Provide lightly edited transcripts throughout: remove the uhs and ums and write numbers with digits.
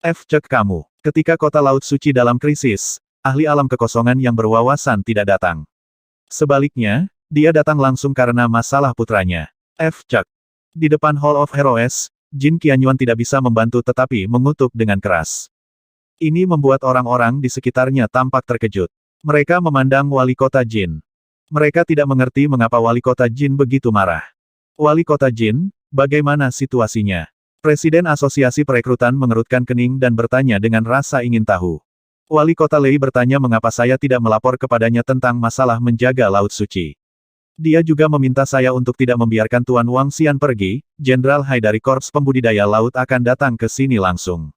Cek kamu. Ketika kota Laut Suci dalam krisis, ahli alam kekosongan yang berwawasan tidak datang. Sebaliknya, dia datang langsung karena masalah putranya. Cek. Di depan Hall of Heroes, Jin Qianyuan tidak bisa membantu tetapi mengutuk dengan keras. Ini membuat orang-orang di sekitarnya tampak terkejut. Mereka memandang wali kota Jin. Mereka tidak mengerti mengapa wali kota Jin begitu marah. Wali kota Jin, bagaimana situasinya? Presiden Asosiasi Perekrutan mengerutkan kening dan bertanya dengan rasa ingin tahu. Wali kota Lei bertanya mengapa saya tidak melapor kepadanya tentang masalah menjaga Laut Suci. Dia juga meminta saya untuk tidak membiarkan Tuan Wang Xian pergi. Jenderal Hai dari Korps Pembudidaya Laut akan datang ke sini langsung.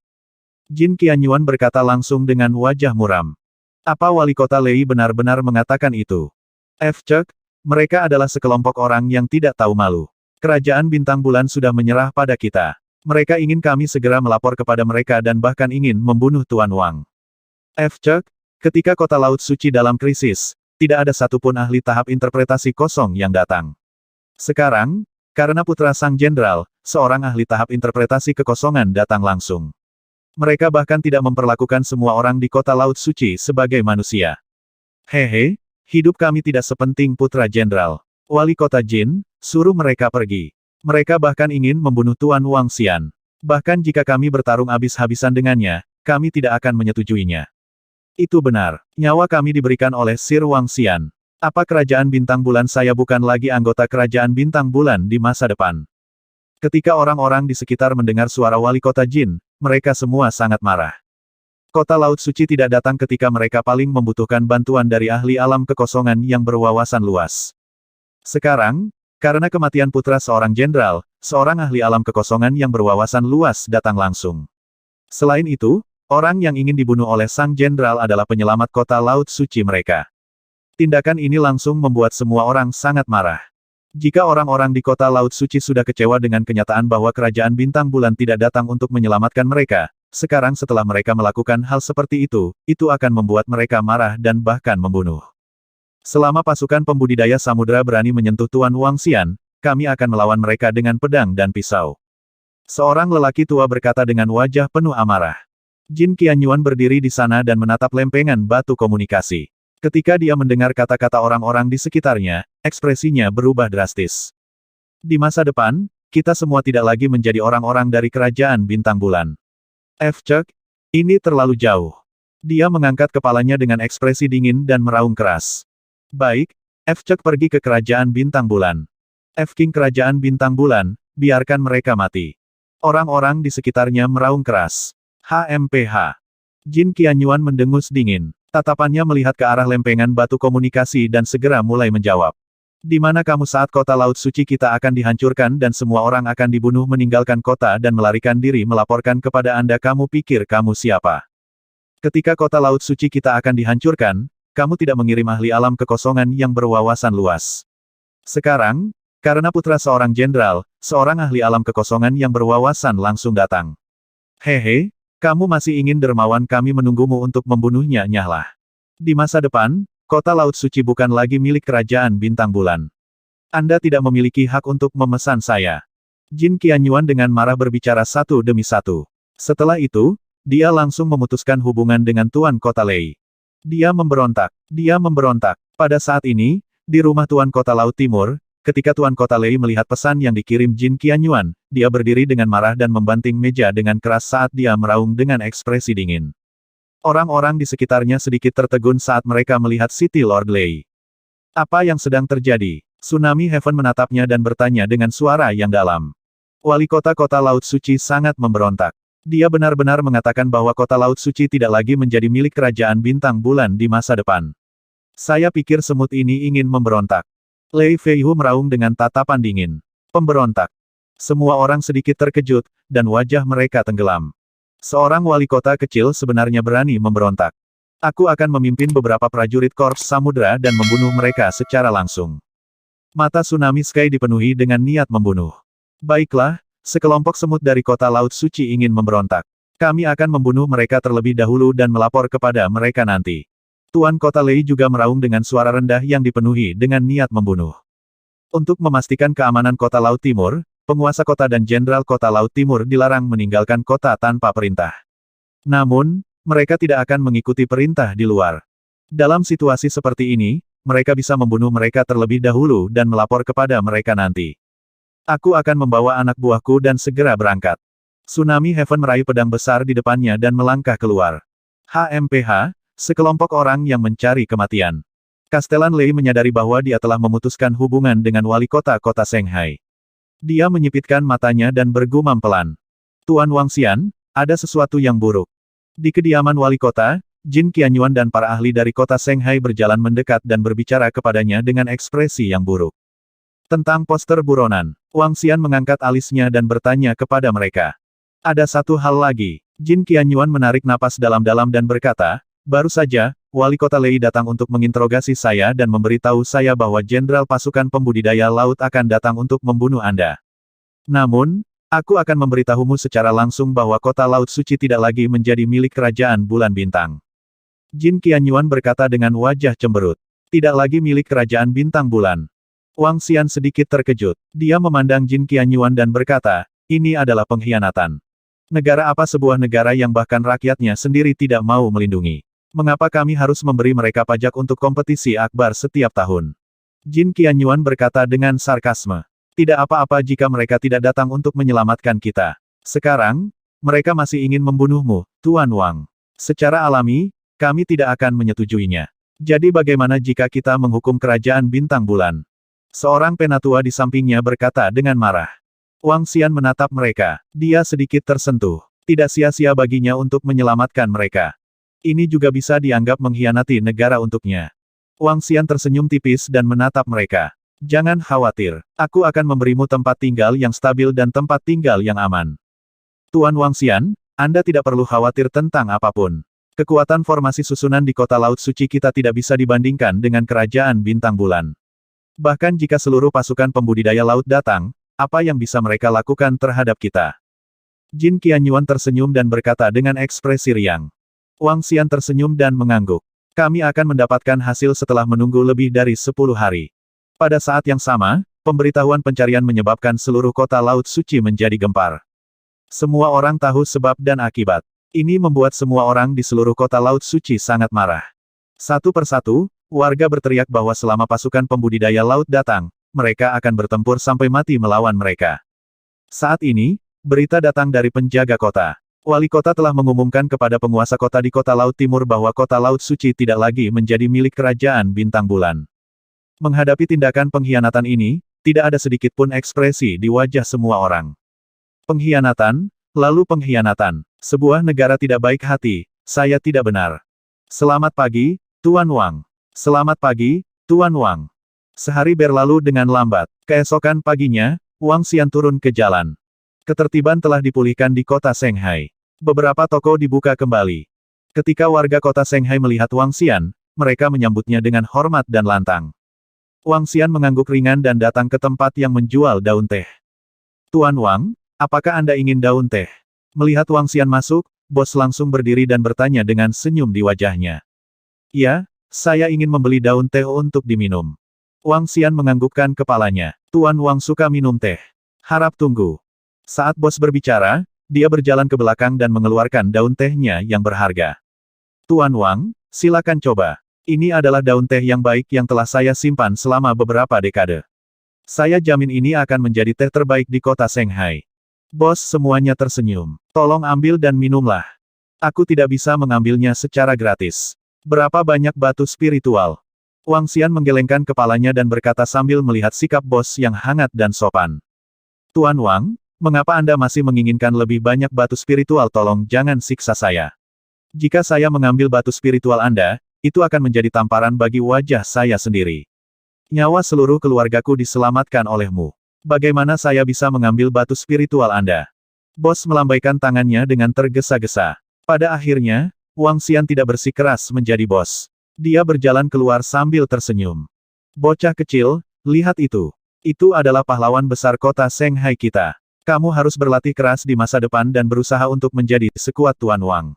Jin Qianyuan berkata langsung dengan wajah muram. Apa wali kota Lei benar-benar mengatakan itu? Cek, mereka adalah sekelompok orang yang tidak tahu malu. Kerajaan Bintang Bulan sudah menyerah pada kita. Mereka ingin kami segera melapor kepada mereka dan bahkan ingin membunuh Tuan Wang. Cek, ketika kota Laut Suci dalam krisis, tidak ada satupun ahli tahap interpretasi kosong yang datang. Sekarang, karena putra sang jenderal, seorang ahli tahap interpretasi kekosongan datang langsung. Mereka bahkan tidak memperlakukan semua orang di kota Laut Suci sebagai manusia. Hehe, hidup kami tidak sepenting putra jenderal. Wali kota Jin, suruh mereka pergi. Mereka bahkan ingin membunuh Tuan Wang Xian. Bahkan jika kami bertarung habis-habisan dengannya, kami tidak akan menyetujuinya. Itu benar, nyawa kami diberikan oleh Sir Wang Xian. Apa kerajaan Bintang Bulan saya bukan lagi anggota kerajaan Bintang Bulan di masa depan? Ketika orang-orang di sekitar mendengar suara wali kota Jin, mereka semua sangat marah. Kota Laut Suci tidak datang ketika mereka paling membutuhkan bantuan dari ahli alam kekosongan yang berwawasan luas. Sekarang, karena kematian putra seorang jenderal, seorang ahli alam kekosongan yang berwawasan luas datang langsung. Selain itu, orang yang ingin dibunuh oleh sang jenderal adalah penyelamat kota Laut Suci mereka. Tindakan ini langsung membuat semua orang sangat marah. Jika orang-orang di kota Laut Suci sudah kecewa dengan kenyataan bahwa kerajaan Bintang Bulan tidak datang untuk menyelamatkan mereka, sekarang setelah mereka melakukan hal seperti itu akan membuat mereka marah dan bahkan membunuh. Selama pasukan pembudidaya samudera berani menyentuh Tuan Wang Xian, kami akan melawan mereka dengan pedang dan pisau. Seorang lelaki tua berkata dengan wajah penuh amarah. Jin Qianyuan berdiri di sana dan menatap lempengan batu komunikasi. Ketika dia mendengar kata-kata orang-orang di sekitarnya, ekspresinya berubah drastis. Di masa depan, kita semua tidak lagi menjadi orang-orang dari kerajaan Bintang Bulan. Cek, ini terlalu jauh. Dia mengangkat kepalanya dengan ekspresi dingin dan meraung keras. Baik, Cek pergi ke kerajaan Bintang Bulan. King kerajaan Bintang Bulan, biarkan mereka mati. Orang-orang di sekitarnya meraung keras. HMPH. Jin Qianyuan mendengus dingin. Tatapannya melihat ke arah lempengan batu komunikasi dan segera mulai menjawab. Di mana kamu saat kota Laut Suci kita akan dihancurkan dan semua orang akan dibunuh meninggalkan kota dan melarikan diri melaporkan kepada Anda kamu pikir kamu siapa? Ketika kota Laut Suci kita akan dihancurkan, kamu tidak mengirim ahli alam kekosongan yang berwawasan luas. Sekarang, karena putra seorang jenderal, seorang ahli alam kekosongan yang berwawasan langsung datang. Hehe. Kamu masih ingin dermawan kami menunggumu untuk membunuhnya nyahlah. Di masa depan, kota Laut Suci bukan lagi milik kerajaan Bintang Bulan. Anda tidak memiliki hak untuk memesan saya. Jin Qianyuan dengan marah berbicara satu demi satu. Setelah itu, dia langsung memutuskan hubungan dengan Tuan Kota Lei. Dia memberontak. Pada saat ini, di rumah Tuan Kota Laut Timur, ketika Tuan Kota Lei melihat pesan yang dikirim Jin Qianyuan, dia berdiri dengan marah dan membanting meja dengan keras saat dia meraung dengan ekspresi dingin. Orang-orang di sekitarnya sedikit tertegun saat mereka melihat City Lord Lei. Apa yang sedang terjadi? Tsunami Heaven menatapnya dan bertanya dengan suara yang dalam. Wali kota-kota Laut Suci sangat memberontak. Dia benar-benar mengatakan bahwa kota Laut Suci tidak lagi menjadi milik kerajaan Bintang Bulan di masa depan. Saya pikir semut ini ingin memberontak. Lei Feihu meraung dengan tatapan dingin. Pemberontak. Semua orang sedikit terkejut, dan wajah mereka tenggelam. Seorang wali kota kecil sebenarnya berani memberontak. Aku akan memimpin beberapa prajurit Korps Samudra dan membunuh mereka secara langsung. Mata Tsunami Sky dipenuhi dengan niat membunuh. Baiklah, sekelompok semut dari kota Laut Suci ingin memberontak. Kami akan membunuh mereka terlebih dahulu dan melapor kepada mereka nanti. Tuan Kota Lei juga meraung dengan suara rendah yang dipenuhi dengan niat membunuh. Untuk memastikan keamanan kota Laut Timur, penguasa kota dan jenderal kota Laut Timur dilarang meninggalkan kota tanpa perintah. Namun, mereka tidak akan mengikuti perintah di luar. Dalam situasi seperti ini, mereka bisa membunuh mereka terlebih dahulu dan melapor kepada mereka nanti. Aku akan membawa anak buahku dan segera berangkat. Tsunami Heaven meraih pedang besar di depannya dan melangkah keluar. HMPH, sekelompok orang yang mencari kematian. Castellan Lei menyadari bahwa dia telah memutuskan hubungan dengan wali kota Shanghai. Dia menyipitkan matanya dan bergumam pelan. Tuan Wangxian, ada sesuatu yang buruk. Di kediaman wali kota, Jin Qianyuan dan para ahli dari kota Shanghai berjalan mendekat dan berbicara kepadanya dengan ekspresi yang buruk. Tentang poster buronan, Wangxian mengangkat alisnya dan bertanya kepada mereka. Ada satu hal lagi. Jin Qianyuan menarik napas dalam-dalam dan berkata, baru saja, wali kota Lei datang untuk menginterogasi saya dan memberitahu saya bahwa jenderal pasukan pembudidaya laut akan datang untuk membunuh Anda. Namun, aku akan memberitahumu secara langsung bahwa kota Laut Suci tidak lagi menjadi milik kerajaan Bulan Bintang. Jin Qianyuan berkata dengan wajah cemberut. Tidak lagi milik kerajaan Bintang Bulan. Wangxian sedikit terkejut. Dia memandang Jin Qianyuan dan berkata, ini adalah pengkhianatan. Negara apa sebuah negara yang bahkan rakyatnya sendiri tidak mau melindungi? Mengapa kami harus memberi mereka pajak untuk kompetisi akbar setiap tahun? Jin Qianyuan berkata dengan sarkasme. Tidak apa-apa jika mereka tidak datang untuk menyelamatkan kita. Sekarang, mereka masih ingin membunuhmu, Tuan Wang. Secara alami, kami tidak akan menyetujuinya. Jadi bagaimana jika kita menghukum kerajaan Bintang Bulan? Seorang penatua di sampingnya berkata dengan marah. Wangxian menatap mereka. Dia sedikit tersentuh. Tidak sia-sia baginya untuk menyelamatkan mereka. Ini juga bisa dianggap mengkhianati negara untuknya. Wangxian tersenyum tipis dan menatap mereka. Jangan khawatir, aku akan memberimu tempat tinggal yang stabil dan tempat tinggal yang aman. Tuan Wangxian, Anda tidak perlu khawatir tentang apapun. Kekuatan formasi susunan di kota Laut Suci kita tidak bisa dibandingkan dengan kerajaan Bintang Bulan. Bahkan jika seluruh pasukan pembudidaya laut datang, apa yang bisa mereka lakukan terhadap kita? Jin Qianyuan tersenyum dan berkata dengan ekspresi riang. Wangxian tersenyum dan mengangguk. Kami akan mendapatkan hasil setelah menunggu lebih dari 10 hari. Pada saat yang sama, pemberitahuan pencarian menyebabkan seluruh kota Laut Suci menjadi gempar. Semua orang tahu sebab dan akibat. Ini membuat semua orang di seluruh kota Laut Suci sangat marah. Satu persatu, warga berteriak bahwa selama pasukan pembudidaya laut datang, mereka akan bertempur sampai mati melawan mereka. Saat ini, berita datang dari penjaga kota. Wali kota telah mengumumkan kepada penguasa kota di kota Laut Timur bahwa kota Laut Suci tidak lagi menjadi milik kerajaan Bintang Bulan. Menghadapi tindakan pengkhianatan ini, tidak ada sedikit pun ekspresi di wajah semua orang. Pengkhianatan, lalu pengkhianatan. Sebuah negara tidak baik hati, saya tidak benar. Selamat pagi, Tuan Wang. Selamat pagi, Tuan Wang. Sehari berlalu dengan lambat. Keesokan paginya, Wangxian turun ke jalan. Ketertiban telah dipulihkan di kota Shanghai. Beberapa toko dibuka kembali. Ketika warga kota Shanghai melihat Wangxian, mereka menyambutnya dengan hormat dan lantang. Wangxian mengangguk ringan dan datang ke tempat yang menjual daun teh. Tuan Wang, apakah Anda ingin daun teh? Melihat Wangxian masuk, bos langsung berdiri dan bertanya dengan senyum di wajahnya. Ya, saya ingin membeli daun teh untuk diminum. Wangxian menganggukkan kepalanya. Tuan Wang suka minum teh. Harap tunggu. Saat bos berbicara, dia berjalan ke belakang dan mengeluarkan daun tehnya yang berharga. Tuan Wang, silakan coba. Ini adalah daun teh yang baik yang telah saya simpan selama beberapa dekade. Saya jamin ini akan menjadi teh terbaik di kota Shanghai. Bos semuanya tersenyum. Tolong ambil dan minumlah. Aku tidak bisa mengambilnya secara gratis. Berapa banyak batu spiritual? Wangxian menggelengkan kepalanya dan berkata sambil melihat sikap bos yang hangat dan sopan. Tuan Wang, mengapa Anda masih menginginkan lebih banyak batu spiritual? Tolong jangan siksa saya. Jika saya mengambil batu spiritual Anda, itu akan menjadi tamparan bagi wajah saya sendiri. Nyawa seluruh keluargaku diselamatkan olehmu. Bagaimana saya bisa mengambil batu spiritual Anda? Bos melambaikan tangannya dengan tergesa-gesa. Pada akhirnya, Wangxian tidak bersikeras menjadi bos. Dia berjalan keluar sambil tersenyum. Bocah kecil, lihat itu. Itu adalah pahlawan besar kota Shanghai kita. Kamu harus berlatih keras di masa depan dan berusaha untuk menjadi sekuat Tuan Wang.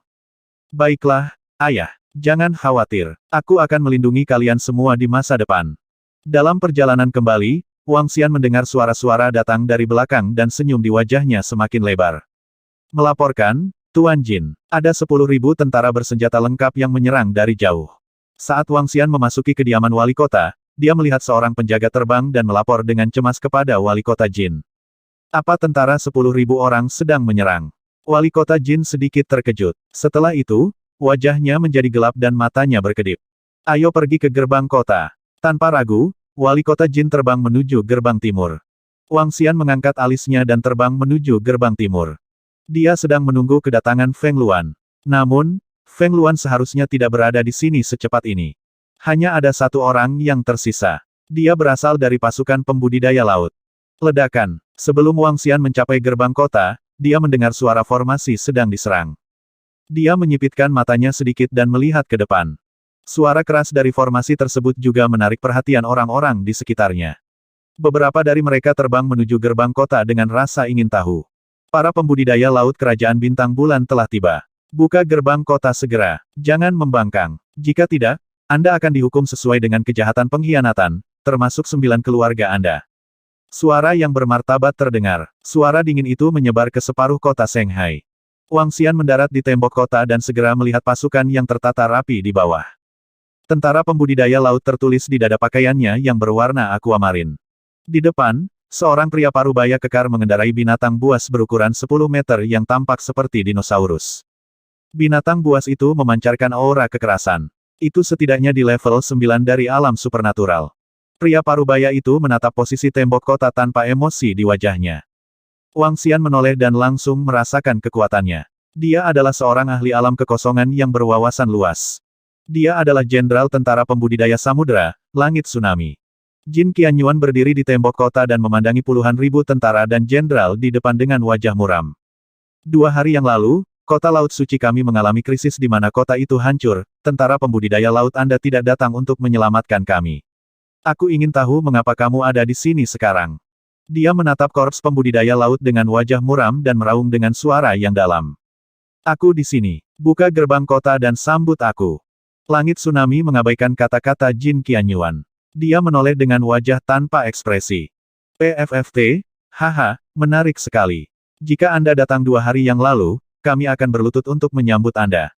Baiklah, ayah. Jangan khawatir, aku akan melindungi kalian semua di masa depan. Dalam perjalanan kembali, Wangxian mendengar suara-suara datang dari belakang dan senyum di wajahnya semakin lebar. Melaporkan, Tuan Jin, ada 10.000 tentara bersenjata lengkap yang menyerang dari jauh. Saat Wang Xian memasuki kediaman wali kota, dia melihat seorang penjaga terbang dan melapor dengan cemas kepada wali kota Jin. Apa tentara 10.000 orang sedang menyerang? Wali kota Jin sedikit terkejut. Setelah itu, wajahnya menjadi gelap dan matanya berkedip. Ayo pergi ke gerbang kota. Tanpa ragu, wali kota Jin terbang menuju gerbang timur. Wang Xian mengangkat alisnya dan terbang menuju gerbang timur. Dia sedang menunggu kedatangan Feng Luan. Namun, Feng Luan seharusnya tidak berada di sini secepat ini. Hanya ada satu orang yang tersisa. Dia berasal dari pasukan pembudidaya laut. Ledakan. Sebelum Wang Xian mencapai gerbang kota, dia mendengar suara formasi sedang diserang. Dia menyipitkan matanya sedikit dan melihat ke depan. Suara keras dari formasi tersebut juga menarik perhatian orang-orang di sekitarnya. Beberapa dari mereka terbang menuju gerbang kota dengan rasa ingin tahu. Para pembudidaya laut kerajaan bintang bulan telah tiba. Buka gerbang kota segera. Jangan membangkang. Jika tidak, Anda akan dihukum sesuai dengan kejahatan pengkhianatan, termasuk 9 keluarga Anda. Suara yang bermartabat terdengar. Suara dingin itu menyebar ke separuh kota Shanghai. Wang Xian mendarat di tembok kota dan segera melihat pasukan yang tertata rapi di bawah. Tentara pembudidaya laut tertulis di dada pakaiannya yang berwarna aquamarine. Di depan, seorang pria parubaya kekar mengendarai binatang buas berukuran 10 meter yang tampak seperti dinosaurus. Binatang buas itu memancarkan aura kekerasan. Itu setidaknya di level 9 dari alam supernatural. Pria parubaya itu menatap posisi tembok kota tanpa emosi di wajahnya. Wang Xian menoleh dan langsung merasakan kekuatannya. Dia adalah seorang ahli alam kekosongan yang berwawasan luas. Dia adalah jenderal tentara pembudidaya samudera, langit tsunami. Jin Qianyuan berdiri di tembok kota dan memandangi puluhan ribu tentara dan jenderal di depan dengan wajah muram. 2 hari yang lalu, kota Laut Suci kami mengalami krisis di mana kota itu hancur, tentara pembudidaya laut Anda tidak datang untuk menyelamatkan kami. Aku ingin tahu mengapa kamu ada di sini sekarang. Dia menatap korps pembudidaya laut dengan wajah muram dan meraung dengan suara yang dalam. Aku di sini. Buka gerbang kota dan sambut aku. Langit tsunami mengabaikan kata-kata Jin Qianyuan. Dia menoleh dengan wajah tanpa ekspresi. PFFT, haha, menarik sekali. Jika Anda datang 2 hari yang lalu, kami akan berlutut untuk menyambut Anda.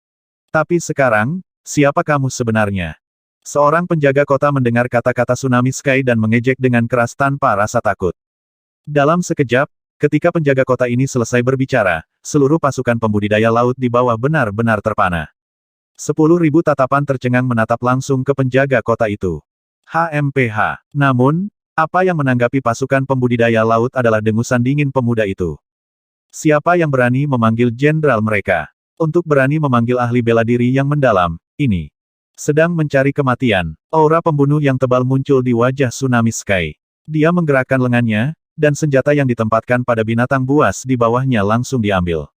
Tapi sekarang, siapa kamu sebenarnya? Seorang penjaga kota mendengar kata-kata Tsunami Sky dan mengejek dengan keras tanpa rasa takut. Dalam sekejap, ketika penjaga kota ini selesai berbicara, seluruh pasukan pembudidaya laut di bawah benar-benar terpana. 10.000 tatapan tercengang menatap langsung ke penjaga kota itu. HMPH. Namun, apa yang menanggapi pasukan pembudidaya laut adalah dengusan dingin pemuda itu. Siapa yang berani memanggil jenderal mereka? Untuk berani memanggil ahli bela diri yang mendalam, ini. Sedang mencari kematian. Aura pembunuh yang tebal muncul di wajah Tsunami Sky. Dia menggerakkan lengannya, dan senjata yang ditempatkan pada binatang buas di bawahnya langsung diambil.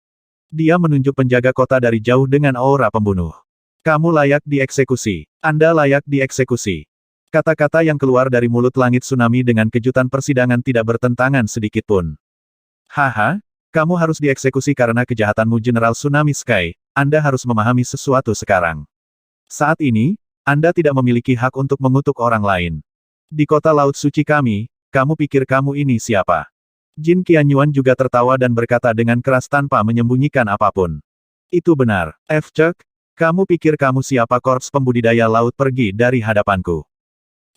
Dia menunjuk penjaga kota dari jauh dengan aura pembunuh. Kamu layak dieksekusi. Anda layak dieksekusi. Kata-kata yang keluar dari mulut langit tsunami dengan kejutan persidangan tidak bertentangan sedikitpun. Haha, kamu harus dieksekusi karena kejahatanmu General Tsunami Sky, Anda harus memahami sesuatu sekarang. Saat ini, Anda tidak memiliki hak untuk mengutuk orang lain. Di kota Laut Suci kami, kamu pikir kamu ini siapa? Jin Qianyuan juga tertawa dan berkata dengan keras tanpa menyembunyikan apapun. Itu benar, F-Cek, kamu pikir kamu siapa? Korps pembudidaya laut pergi dari hadapanku.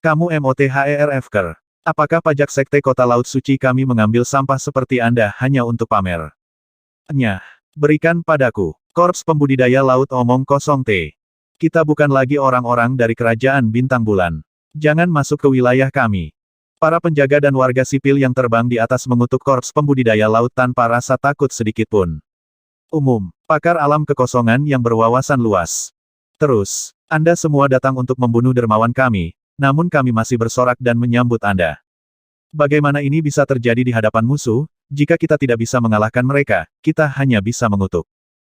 Kamu MOTHERF-ker. Apakah pajak sekte kota Laut Suci kami mengambil sampah seperti Anda hanya untuk pamer? Nyah, berikan padaku. Korps pembudidaya laut omong kosong T. Kita bukan lagi orang-orang dari kerajaan bintang bulan. Jangan masuk ke wilayah kami. Para penjaga dan warga sipil yang terbang di atas mengutuk korps pembudidaya laut tanpa rasa takut sedikitpun. Umum, pakar alam kekosongan yang berwawasan luas. Terus, Anda semua datang untuk membunuh dermawan kami. Namun kami masih bersorak dan menyambut Anda. Bagaimana ini bisa terjadi di hadapan musuh? Jika kita tidak bisa mengalahkan mereka, kita hanya bisa mengutuk.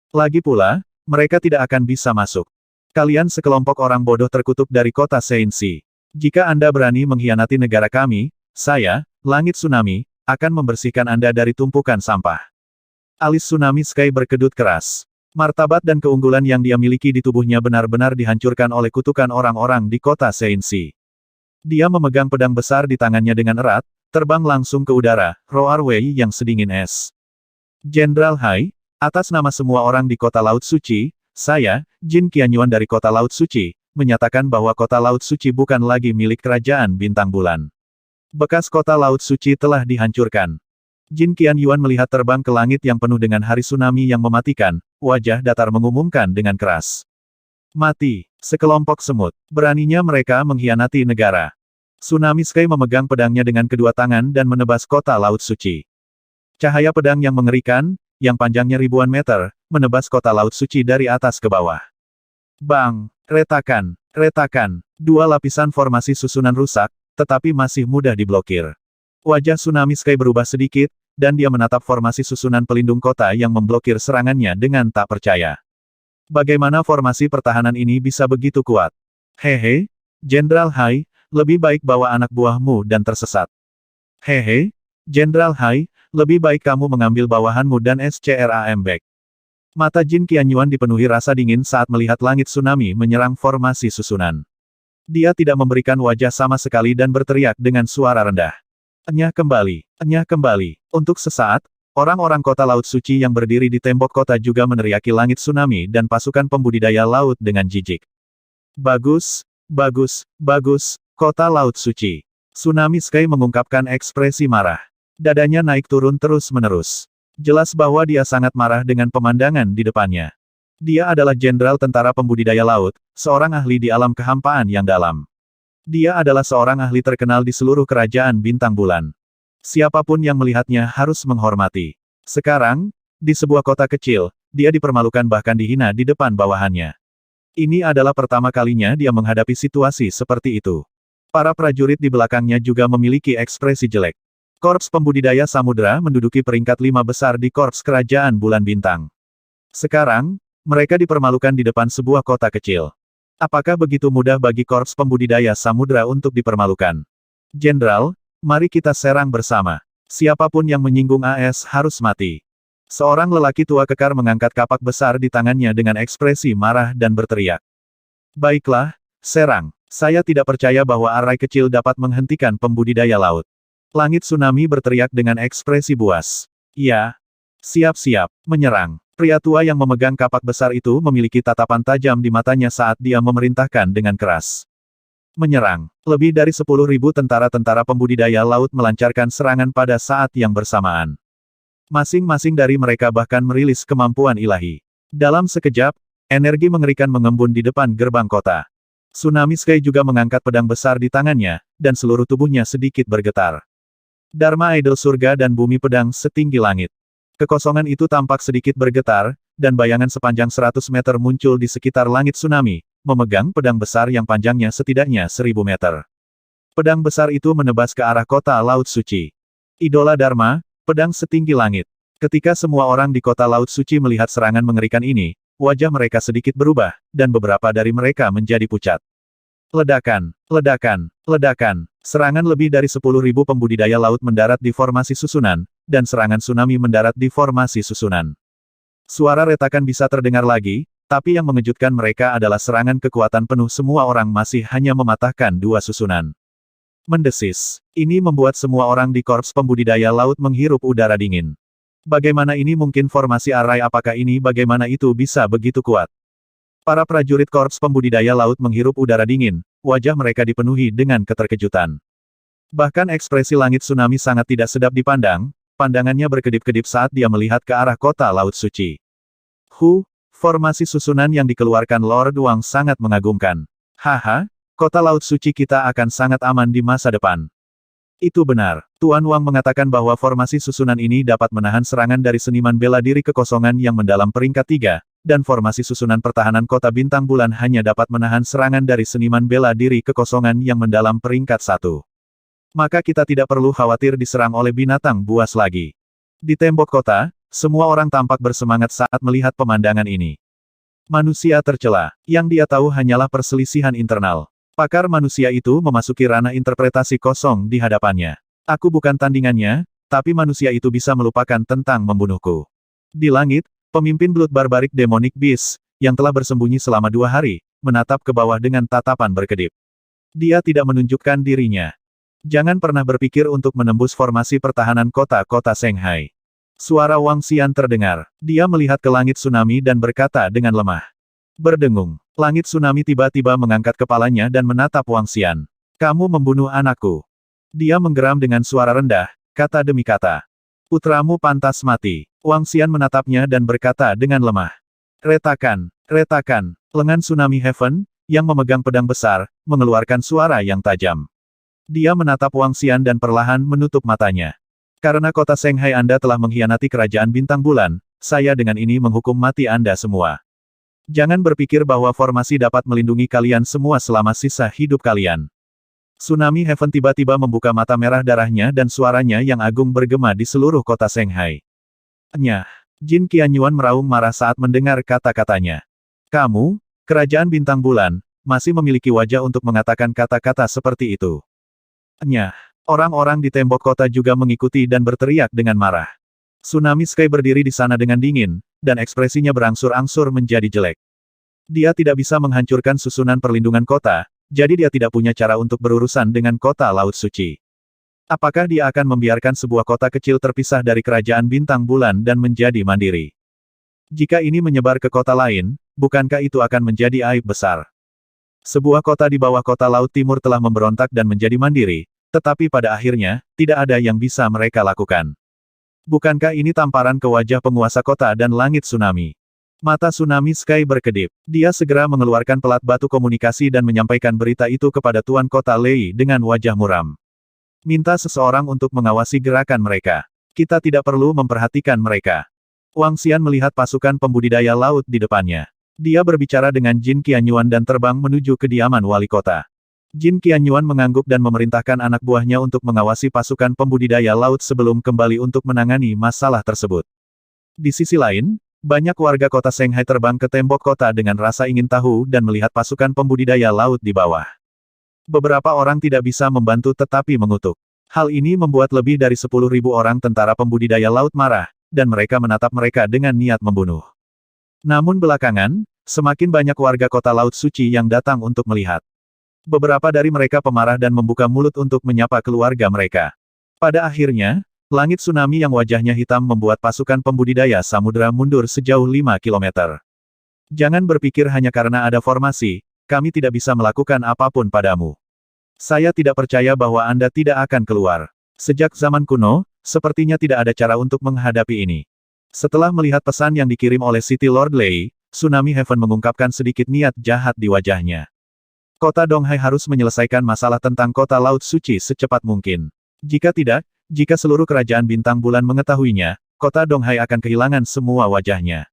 Lagi pula, mereka tidak akan bisa masuk. Kalian sekelompok orang bodoh terkutuk dari kota Seinsi. Jika Anda berani mengkhianati negara kami, saya, Langit Tsunami, akan membersihkan Anda dari tumpukan sampah. Alis Tsunami Sky berkedut keras. Martabat dan keunggulan yang dia miliki di tubuhnya benar-benar dihancurkan oleh kutukan orang-orang di kota Seinsi. Dia memegang pedang besar di tangannya dengan erat, terbang langsung ke udara, roar Wei yang sedingin es. Jenderal Hai, Atas nama semua orang di Kota Laut Suci, saya, Jin Qianyuan dari Kota Laut Suci, menyatakan bahwa Kota Laut Suci bukan lagi milik Kerajaan Bintang Bulan. Bekas Kota Laut Suci telah dihancurkan. Jin Qianyuan melihat terbang ke langit yang penuh dengan hari tsunami yang mematikan, wajah datar mengumumkan dengan keras. Mati, sekelompok semut. Beraninya mereka mengkhianati negara. Tsunami Sky memegang pedangnya dengan kedua tangan dan menebas Kota Laut Suci. Cahaya pedang yang mengerikan, yang panjangnya ribuan meter, menebas Kota Laut Suci dari atas ke bawah. Bang! Retakan! Retakan! Dua lapisan formasi susunan rusak, tetapi masih mudah diblokir. Wajah Tsunami Sky berubah sedikit, dan dia menatap formasi susunan pelindung kota yang memblokir serangannya dengan tak percaya. Bagaimana formasi pertahanan ini bisa begitu kuat? Hehe, Jenderal Hai, lebih baik bawa anak buahmu dan tersesat. Hehe, Jenderal Hai, lebih baik kamu mengambil bawahanmu dan SCRAM back. Mata Jin Qianyuan dipenuhi rasa dingin saat melihat langit tsunami menyerang formasi susunan. Dia tidak memberikan wajah sama sekali dan berteriak dengan suara rendah. Enyah kembali, enyah kembali. Untuk sesaat, orang-orang Kota Laut Suci yang berdiri di tembok kota juga meneriaki langit tsunami dan pasukan pembudidaya laut dengan jijik. Bagus, bagus, bagus, Kota Laut Suci. Tsunami Sky mengungkapkan ekspresi marah. Dadanya naik turun terus-menerus. Jelas bahwa dia sangat marah dengan pemandangan di depannya. Dia adalah jenderal tentara pembudidaya laut, seorang ahli di alam kehampaan yang dalam. Dia adalah seorang ahli terkenal di seluruh kerajaan Bintang Bulan. Siapapun yang melihatnya harus menghormati. Sekarang, di sebuah kota kecil, dia dipermalukan bahkan dihina di depan bawahannya. Ini adalah pertama kalinya dia menghadapi situasi seperti itu. Para prajurit di belakangnya juga memiliki ekspresi jelek. Korps Pembudidaya Samudra menduduki peringkat 5 besar di Korps Kerajaan Bulan Bintang. Sekarang, mereka dipermalukan di depan sebuah kota kecil. Apakah begitu mudah bagi Korps Pembudidaya Samudra untuk dipermalukan? Jenderal, mari kita serang bersama. Siapapun yang menyinggung AS harus mati. Seorang lelaki tua kekar mengangkat kapak besar di tangannya dengan ekspresi marah dan berteriak. Baiklah, serang. Saya tidak percaya bahwa arai kecil dapat menghentikan pembudidaya laut. Langit tsunami berteriak dengan ekspresi buas. Ya. Siap-siap, menyerang. Pria tua yang memegang kapak besar itu memiliki tatapan tajam di matanya saat dia memerintahkan dengan keras. Menyerang. Lebih dari 10.000 tentara-tentara pembudidaya laut melancarkan serangan pada saat yang bersamaan. Masing-masing dari mereka bahkan merilis kemampuan ilahi. Dalam sekejap, energi mengerikan mengembun di depan gerbang kota. Tsunami Sky juga mengangkat pedang besar di tangannya, dan seluruh tubuhnya sedikit bergetar. Dharma Idol surga dan bumi pedang setinggi langit. Kekosongan itu tampak sedikit bergetar, dan bayangan sepanjang 100 meter muncul di sekitar langit tsunami, memegang pedang besar yang panjangnya setidaknya 1000 meter. Pedang besar itu menebas ke arah Kota Laut Suci. Idola Dharma, pedang setinggi langit. Ketika semua orang di Kota Laut Suci melihat serangan mengerikan ini, wajah mereka sedikit berubah, dan beberapa dari mereka menjadi pucat. Ledakan, ledakan, ledakan. Serangan lebih dari 10.000 pembudidaya laut mendarat di formasi susunan, dan serangan tsunami mendarat di formasi susunan. Suara retakan bisa terdengar lagi, tapi yang mengejutkan mereka adalah serangan kekuatan penuh semua orang masih hanya mematahkan dua susunan. Mendesis. Ini membuat semua orang di Korps Pembudidaya Laut menghirup udara dingin. Bagaimana ini mungkin formasi arai apakah ini bagaimana itu bisa begitu kuat? Para prajurit Korps Pembudidaya Laut menghirup udara dingin, wajah mereka dipenuhi dengan keterkejutan. Bahkan ekspresi langit tsunami sangat tidak sedap dipandang, pandangannya berkedip-kedip saat dia melihat ke arah Kota Laut Suci. Formasi susunan yang dikeluarkan Lord Wang sangat mengagumkan. Haha, Kota Laut Suci kita akan sangat aman di masa depan. Itu benar. Tuan Wang mengatakan bahwa formasi susunan ini dapat menahan serangan dari seniman bela diri kekosongan yang mendalam peringkat 3, dan formasi susunan pertahanan Kota Bintang Bulan hanya dapat menahan serangan dari seniman bela diri kekosongan yang mendalam peringkat 1. Maka kita tidak perlu khawatir diserang oleh binatang buas lagi. Di tembok kota, semua orang tampak bersemangat saat melihat pemandangan ini. Manusia tercela. Yang dia tahu hanyalah perselisihan internal. Pakar manusia itu memasuki ranah interpretasi kosong di hadapannya. Aku bukan tandingannya, tapi manusia itu bisa melupakan tentang membunuhku. Di langit, pemimpin Blood Barbaric Demonic Beast, yang telah bersembunyi selama 2 hari, menatap ke bawah dengan tatapan berkedip. Dia tidak menunjukkan dirinya. Jangan pernah berpikir untuk menembus formasi pertahanan kota-kota Shanghai. Suara Wang Xian terdengar. Dia melihat ke langit tsunami dan berkata dengan lemah. Berdengung. Langit tsunami tiba-tiba mengangkat kepalanya dan menatap Wang Xian. Kamu membunuh anakku. Dia menggeram dengan suara rendah, kata demi kata. Putramu pantas mati. Wang Xian menatapnya dan berkata dengan lemah. Retakan, retakan. Lengan tsunami Heaven, yang memegang pedang besar, mengeluarkan suara yang tajam. Dia menatap Wang Xian dan perlahan menutup matanya. Karena kota Shanghai Anda telah mengkhianati kerajaan bintang bulan, saya dengan ini menghukum mati Anda semua. Jangan berpikir bahwa formasi dapat melindungi kalian semua selama sisa hidup kalian. Tsunami Heaven tiba-tiba membuka mata merah darahnya dan suaranya yang agung bergema di seluruh kota Shanghai. Nyah, Jin Qianyuan meraung marah saat mendengar kata-katanya. Kamu, kerajaan bintang bulan, masih memiliki wajah untuk mengatakan kata-kata seperti itu. Nyah. Orang-orang di tembok kota juga mengikuti dan berteriak dengan marah. Tsunami Sky berdiri di sana dengan dingin, dan ekspresinya berangsur-angsur menjadi jelek. Dia tidak bisa menghancurkan susunan perlindungan kota, jadi dia tidak punya cara untuk berurusan dengan kota Laut Suci. Apakah dia akan membiarkan sebuah kota kecil terpisah dari kerajaan bintang bulan dan menjadi mandiri? Jika ini menyebar ke kota lain, bukankah itu akan menjadi aib besar? Sebuah kota di bawah kota Laut Timur telah memberontak dan menjadi mandiri, tetapi pada akhirnya, tidak ada yang bisa mereka lakukan. Bukankah ini tamparan ke wajah penguasa kota dan langit tsunami? Mata Tsunami Sky berkedip. Dia segera mengeluarkan pelat batu komunikasi dan menyampaikan berita itu kepada Tuan Kota Lei dengan wajah muram. Minta seseorang untuk mengawasi gerakan mereka. Kita tidak perlu memperhatikan mereka. Wang Xian melihat pasukan pembudidaya laut di depannya. Dia berbicara dengan Jin Qianyuan dan terbang menuju kediaman wali kota. Jin Qianyuan mengangguk dan memerintahkan anak buahnya untuk mengawasi pasukan pembudidaya laut sebelum kembali untuk menangani masalah tersebut. Di sisi lain, banyak warga kota Shanghai terbang ke tembok kota dengan rasa ingin tahu dan melihat pasukan pembudidaya laut di bawah. Beberapa orang tidak bisa membantu tetapi mengutuk. Hal ini membuat lebih dari 10.000 orang tentara pembudidaya laut marah, dan mereka menatap mereka dengan niat membunuh. Namun belakangan, semakin banyak warga kota Laut Suci yang datang untuk melihat. Beberapa dari mereka pemarah dan membuka mulut untuk menyapa keluarga mereka. Pada akhirnya, langit tsunami yang wajahnya hitam membuat pasukan pembudidaya samudera mundur sejauh 5 kilometer. Jangan berpikir hanya karena ada formasi, kami tidak bisa melakukan apapun padamu. Saya tidak percaya bahwa Anda tidak akan keluar. Sejak zaman kuno, sepertinya tidak ada cara untuk menghadapi ini. Setelah melihat pesan yang dikirim oleh City Lord Lei, Tsunami Heaven mengungkapkan sedikit niat jahat di wajahnya. Kota Donghai harus menyelesaikan masalah tentang kota Laut Suci secepat mungkin. Jika tidak, jika seluruh kerajaan bintang bulan mengetahuinya, kota Donghai akan kehilangan semua wajahnya.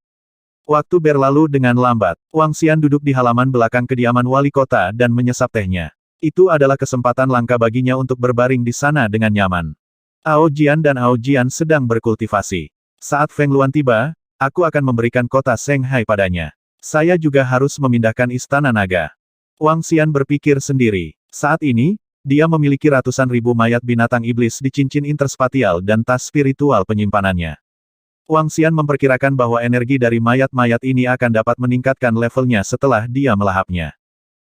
Waktu berlalu dengan lambat. Wang Xian duduk di halaman belakang kediaman wali kota dan menyesap tehnya. Itu adalah kesempatan langka baginya untuk berbaring di sana dengan nyaman. Ao Jian dan Ao Jian sedang berkultivasi. Saat Feng Luan tiba, aku akan memberikan kota Shanghai padanya. Saya juga harus memindahkan istana naga. Wang Xian berpikir sendiri. Saat ini, dia memiliki ratusan ribu mayat binatang iblis di cincin interspatial dan tas spiritual penyimpanannya. Wang Xian memperkirakan bahwa energi dari mayat-mayat ini akan dapat meningkatkan levelnya setelah dia melahapnya.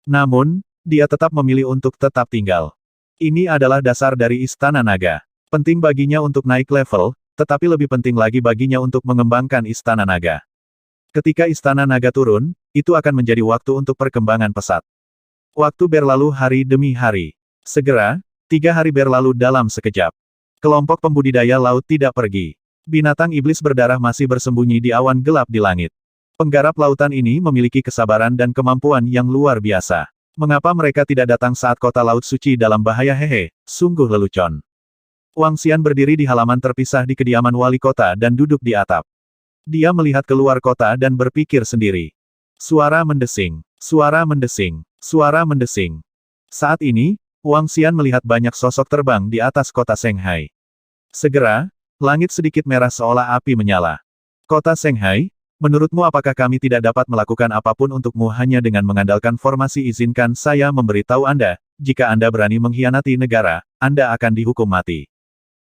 Namun, dia tetap memilih untuk tetap tinggal. Ini adalah dasar dari istana naga. Penting baginya untuk naik level, tetapi lebih penting lagi baginya untuk mengembangkan istana naga. Ketika istana naga turun, itu akan menjadi waktu untuk perkembangan pesat. Waktu berlalu hari demi hari. Segera, 3 hari berlalu dalam sekejap. Kelompok pembudidaya laut tidak pergi. Binatang iblis berdarah masih bersembunyi di awan gelap di langit. Penggarap lautan ini memiliki kesabaran dan kemampuan yang luar biasa. Mengapa mereka tidak datang saat kota Laut Suci dalam bahaya? Sungguh lelucon. Wang Xian berdiri di halaman terpisah di kediaman wali kota dan duduk di atap. Dia melihat keluar kota dan berpikir sendiri. Suara mendesing, suara mendesing, suara mendesing. Saat ini, Wang Xian melihat banyak sosok terbang di atas kota Shanghai. Segera, langit sedikit merah seolah api menyala. Kota Shanghai, menurutmu apakah kami tidak dapat melakukan apapun untukmu hanya dengan mengandalkan formasi? Izinkan saya memberitahu Anda, jika Anda berani mengkhianati negara, Anda akan dihukum mati.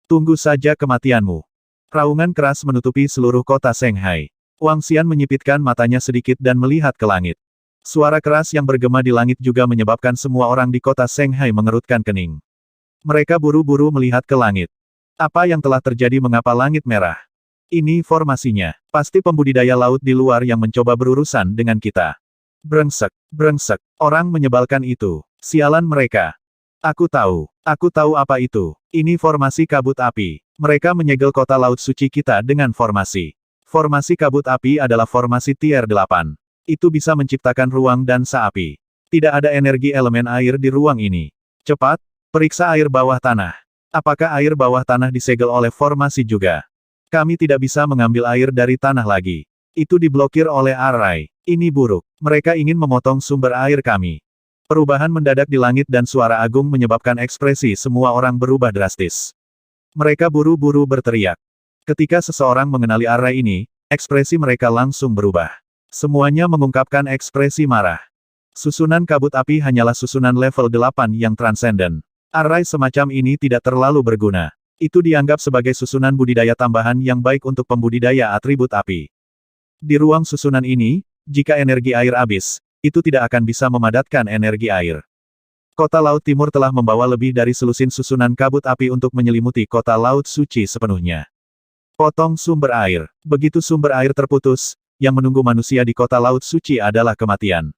Tunggu saja kematianmu. Raungan keras menutupi seluruh kota Shanghai. Wang Xian menyipitkan matanya sedikit dan melihat ke langit. Suara keras yang bergema di langit juga menyebabkan semua orang di kota Shanghai mengerutkan kening. Mereka buru-buru melihat ke langit. Apa yang telah terjadi? Mengapa langit merah? Ini formasinya. Pasti pembudidaya laut di luar yang mencoba berurusan dengan kita. Brengsek, brengsek. Orang menyebalkan itu. Sialan mereka. Aku tahu apa itu. Ini formasi kabut api. Mereka menyegel kota laut suci kita dengan formasi. Formasi kabut api adalah formasi tier 8. Itu bisa menciptakan ruang dansa api. Tidak ada energi elemen air di ruang ini. Cepat, periksa air bawah tanah. Apakah air bawah tanah disegel oleh formasi juga? Kami tidak bisa mengambil air dari tanah lagi. Itu diblokir oleh Array. Ini buruk. Mereka ingin memotong sumber air kami. Perubahan mendadak di langit dan suara agung menyebabkan ekspresi semua orang berubah drastis. Mereka buru-buru berteriak. Ketika seseorang mengenali Array ini, ekspresi mereka langsung berubah. Semuanya mengungkapkan ekspresi marah. Susunan kabut api hanyalah susunan level 8 yang transenden. Array semacam ini tidak terlalu berguna. Itu dianggap sebagai susunan budidaya tambahan yang baik untuk pembudidaya atribut api. Di ruang susunan ini, jika energi air habis, itu tidak akan bisa memadatkan energi air. Kota Laut Timur telah membawa lebih dari selusin susunan kabut api untuk menyelimuti kota Laut Suci sepenuhnya. Potong sumber air. Begitu sumber air terputus, yang menunggu manusia di kota Laut Suci adalah kematian.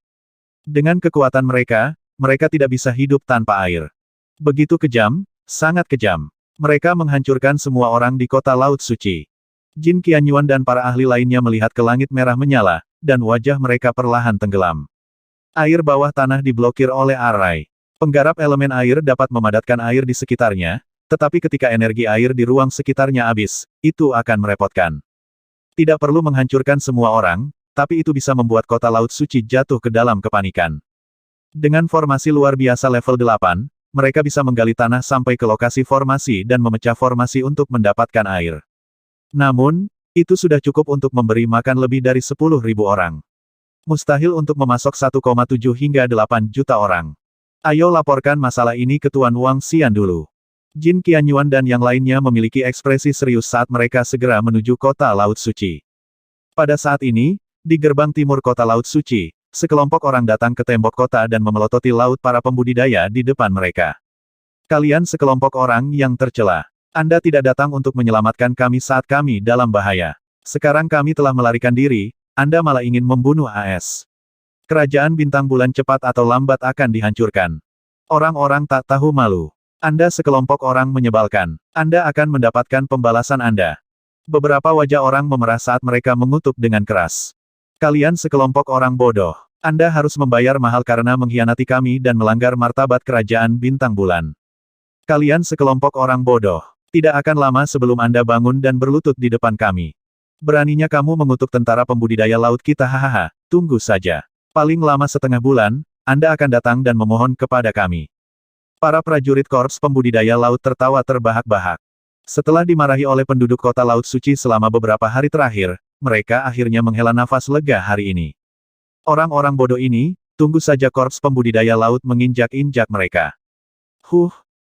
Dengan kekuatan mereka, mereka tidak bisa hidup tanpa air. Begitu kejam, sangat kejam. Mereka menghancurkan semua orang di kota Laut Suci. Jin Qianyuan dan para ahli lainnya melihat ke langit merah menyala, dan wajah mereka perlahan tenggelam. Air bawah tanah diblokir oleh Array. Penggarap elemen air dapat memadatkan air di sekitarnya, tetapi ketika energi air di ruang sekitarnya habis, itu akan merepotkan. Tidak perlu menghancurkan semua orang, tapi itu bisa membuat kota Laut Suci jatuh ke dalam kepanikan. Dengan formasi luar biasa level 8, mereka bisa menggali tanah sampai ke lokasi formasi dan memecah formasi untuk mendapatkan air. Namun, itu sudah cukup untuk memberi makan lebih dari 10.000 orang. Mustahil untuk memasok 1,7 hingga 8 juta orang. Ayo laporkan masalah ini ke Tuan Wang Xian dulu. Jin Qianyuan dan yang lainnya memiliki ekspresi serius saat mereka segera menuju kota Laut Suci. Pada saat ini, di gerbang timur kota Laut Suci, sekelompok orang datang ke tembok kota dan memelototi laut para pembudidaya di depan mereka. Kalian sekelompok orang yang tercela. Anda tidak datang untuk menyelamatkan kami saat kami dalam bahaya. Sekarang kami telah melarikan diri, Anda malah ingin membunuh AS. Kerajaan bintang bulan cepat atau lambat akan dihancurkan. Orang-orang tak tahu malu. Anda sekelompok orang menyebalkan. Anda akan mendapatkan pembalasan Anda. Beberapa wajah orang memerah saat mereka mengutuk dengan keras. Kalian sekelompok orang bodoh. Anda harus membayar mahal karena mengkhianati kami dan melanggar martabat kerajaan bintang bulan. Kalian sekelompok orang bodoh. Tidak akan lama sebelum Anda bangun dan berlutut di depan kami. Beraninya kamu mengutuk tentara pembudidaya laut kita, hahaha, tunggu saja. Paling lama setengah bulan, Anda akan datang dan memohon kepada kami. Para prajurit korps pembudidaya laut tertawa terbahak-bahak. Setelah dimarahi oleh penduduk kota Laut Suci selama beberapa hari terakhir, mereka akhirnya menghela nafas lega hari ini. Orang-orang bodoh ini, tunggu saja korps pembudidaya laut menginjak-injak mereka.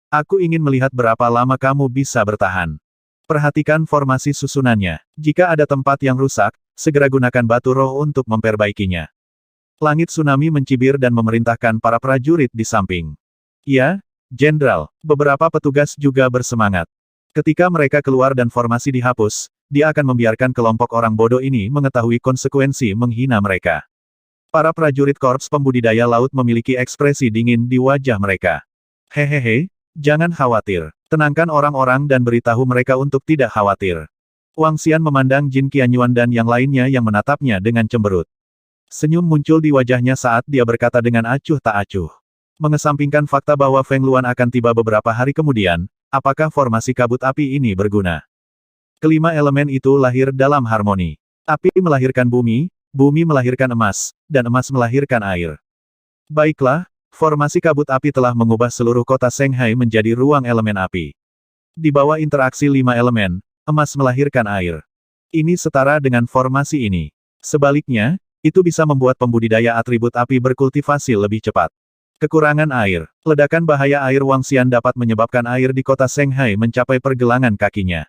Aku ingin melihat berapa lama kamu bisa bertahan. Perhatikan formasi susunannya. Jika ada tempat yang rusak, segera gunakan batu roh untuk memperbaikinya. Langit tsunami mencibir dan memerintahkan para prajurit di samping. Ya, Jenderal, beberapa petugas juga bersemangat. Ketika mereka keluar dan formasi dihapus, dia akan membiarkan kelompok orang bodoh ini mengetahui konsekuensi menghina mereka. Para prajurit korps pembudidaya laut memiliki ekspresi dingin di wajah mereka. Hehehe, jangan khawatir. Tenangkan orang-orang dan beritahu mereka untuk tidak khawatir. Wang Xian memandang Jin Qianyuan dan yang lainnya yang menatapnya dengan cemberut. Senyum muncul di wajahnya saat dia berkata dengan acuh tak acuh. Mengesampingkan fakta bahwa Feng Luan akan tiba beberapa hari kemudian, apakah formasi kabut api ini berguna? Kelima elemen itu lahir dalam harmoni. Api melahirkan bumi, bumi melahirkan emas, dan emas melahirkan air. Baiklah, formasi kabut api telah mengubah seluruh kota Shanghai menjadi ruang elemen api. Di bawah interaksi 5 elemen, emas melahirkan air. Ini setara dengan formasi ini. Sebaliknya, itu bisa membuat pembudidaya atribut api berkultivasi lebih cepat. Kekurangan air. Ledakan bahaya air Wang Xian dapat menyebabkan air di kota Shanghai mencapai pergelangan kakinya.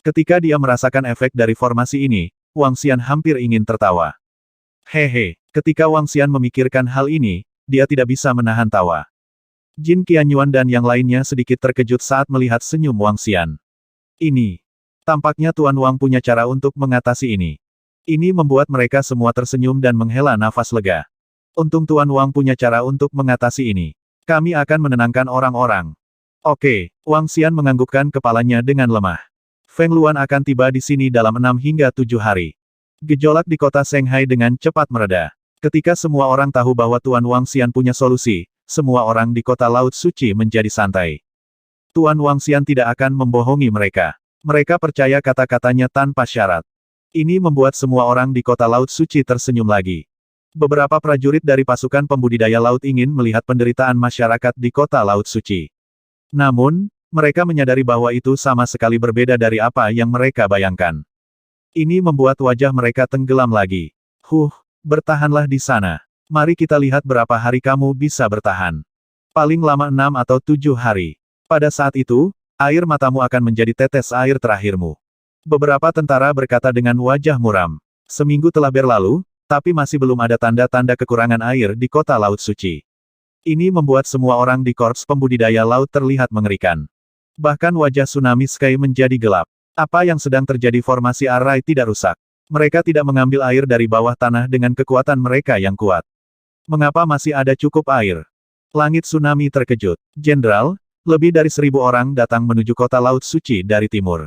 Ketika dia merasakan efek dari formasi ini, Wang Xian hampir ingin tertawa. Hehe, ketika Wang Xian memikirkan hal ini, dia tidak bisa menahan tawa. Jin Qianyuan dan yang lainnya sedikit terkejut saat melihat senyum Wang Xian. Ini Tampaknya Tuan Wang punya cara untuk mengatasi ini. Ini membuat mereka semua tersenyum dan menghela nafas lega. Untung Tuan Wang punya cara untuk mengatasi ini. Kami akan menenangkan orang-orang. Oke, Wang Xian menganggukkan kepalanya dengan lemah. Feng Luan akan tiba di sini dalam 6 hingga 7 hari. Gejolak di kota Shanghai dengan cepat mereda. Ketika semua orang tahu bahwa Tuan Wang Xian punya solusi, semua orang di kota Laut Suci menjadi santai. Tuan Wang Xian tidak akan membohongi mereka. Mereka percaya kata-katanya tanpa syarat. Ini membuat semua orang di kota Laut Suci tersenyum lagi. Beberapa prajurit dari pasukan pembudidaya laut ingin melihat penderitaan masyarakat di kota Laut Suci. Namun, mereka menyadari bahwa itu sama sekali berbeda dari apa yang mereka bayangkan. Ini membuat wajah mereka tenggelam lagi. Bertahanlah di sana. Mari kita lihat berapa hari kamu bisa bertahan. Paling lama 6 atau 7 hari. Pada saat itu, air matamu akan menjadi tetes air terakhirmu. Beberapa tentara berkata dengan wajah muram. Seminggu telah berlalu, tapi masih belum ada tanda-tanda kekurangan air di kota Laut Suci. Ini membuat semua orang di korps pembudidaya laut terlihat mengerikan. Bahkan wajah Tsunami Sky menjadi gelap. Apa yang sedang terjadi? Formasi Arai tidak rusak. Mereka tidak mengambil air dari bawah tanah dengan kekuatan mereka yang kuat. Mengapa masih ada cukup air? Langit Tsunami terkejut. Jenderal, lebih dari 1.000 orang datang menuju kota Laut Suci dari timur.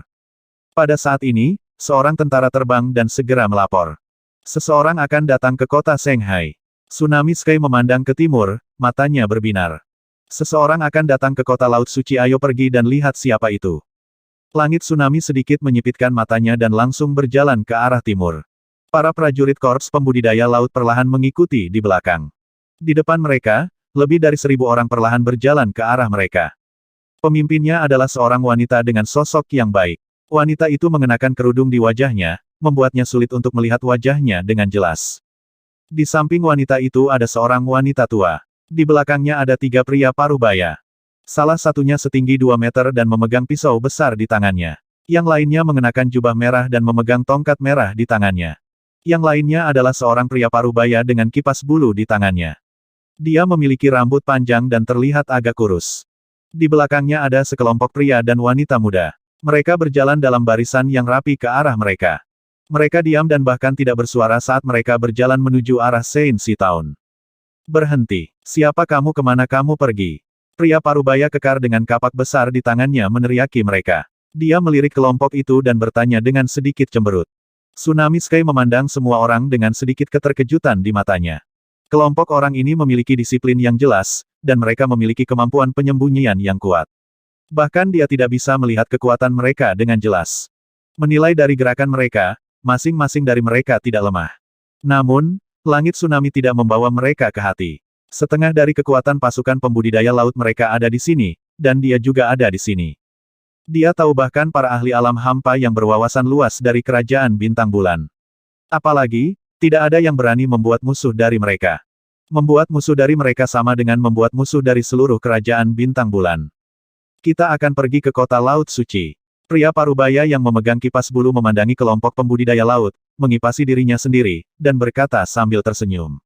Pada saat ini, seorang tentara terbang dan segera melapor. Seseorang akan datang ke kota Shanghai. Tsunami Sky memandang ke timur, matanya berbinar. Seseorang akan datang ke kota Laut Suci, ayo pergi dan lihat siapa itu. Langit Tsunami sedikit menyipitkan matanya dan langsung berjalan ke arah timur. Para prajurit korps pembudidaya laut perlahan mengikuti di belakang. Di depan mereka, lebih dari 1.000 orang perlahan berjalan ke arah mereka. Pemimpinnya adalah seorang wanita dengan sosok yang baik. Wanita itu mengenakan kerudung di wajahnya, membuatnya sulit untuk melihat wajahnya dengan jelas. Di samping wanita itu ada seorang wanita tua. Di belakangnya ada 3 pria parubaya. Salah satunya setinggi 2 meter dan memegang pisau besar di tangannya. Yang lainnya mengenakan jubah merah dan memegang tongkat merah di tangannya. Yang lainnya adalah seorang pria parubaya dengan kipas bulu di tangannya. Dia memiliki rambut panjang dan terlihat agak kurus. Di belakangnya ada sekelompok pria dan wanita muda. Mereka berjalan dalam barisan yang rapi ke arah mereka. Mereka diam dan bahkan tidak bersuara saat mereka berjalan menuju arah Saint Si Town. Berhenti. Siapa kamu, kemana kamu pergi? Pria parubaya kekar dengan kapak besar di tangannya meneriaki mereka. Dia melirik kelompok itu dan bertanya dengan sedikit cemberut. Tsunami Sky memandang semua orang dengan sedikit keterkejutan di matanya. Kelompok orang ini memiliki disiplin yang jelas, dan mereka memiliki kemampuan penyembunyian yang kuat. Bahkan dia tidak bisa melihat kekuatan mereka dengan jelas. Menilai dari gerakan mereka, masing-masing dari mereka tidak lemah. Namun, langit tsunami tidak membawa mereka ke hati. Setengah dari kekuatan pasukan pembudidaya laut mereka ada di sini, dan dia juga ada di sini. Dia tahu bahkan para ahli alam hampa yang berwawasan luas dari kerajaan bintang bulan. Apalagi, tidak ada yang berani membuat musuh dari mereka. Membuat musuh dari mereka sama dengan membuat musuh dari seluruh kerajaan bintang bulan. Kita akan pergi ke kota Laut Suci. Pria parubaya yang memegang kipas bulu memandangi kelompok pembudidaya laut, mengipasi dirinya sendiri, dan berkata sambil tersenyum.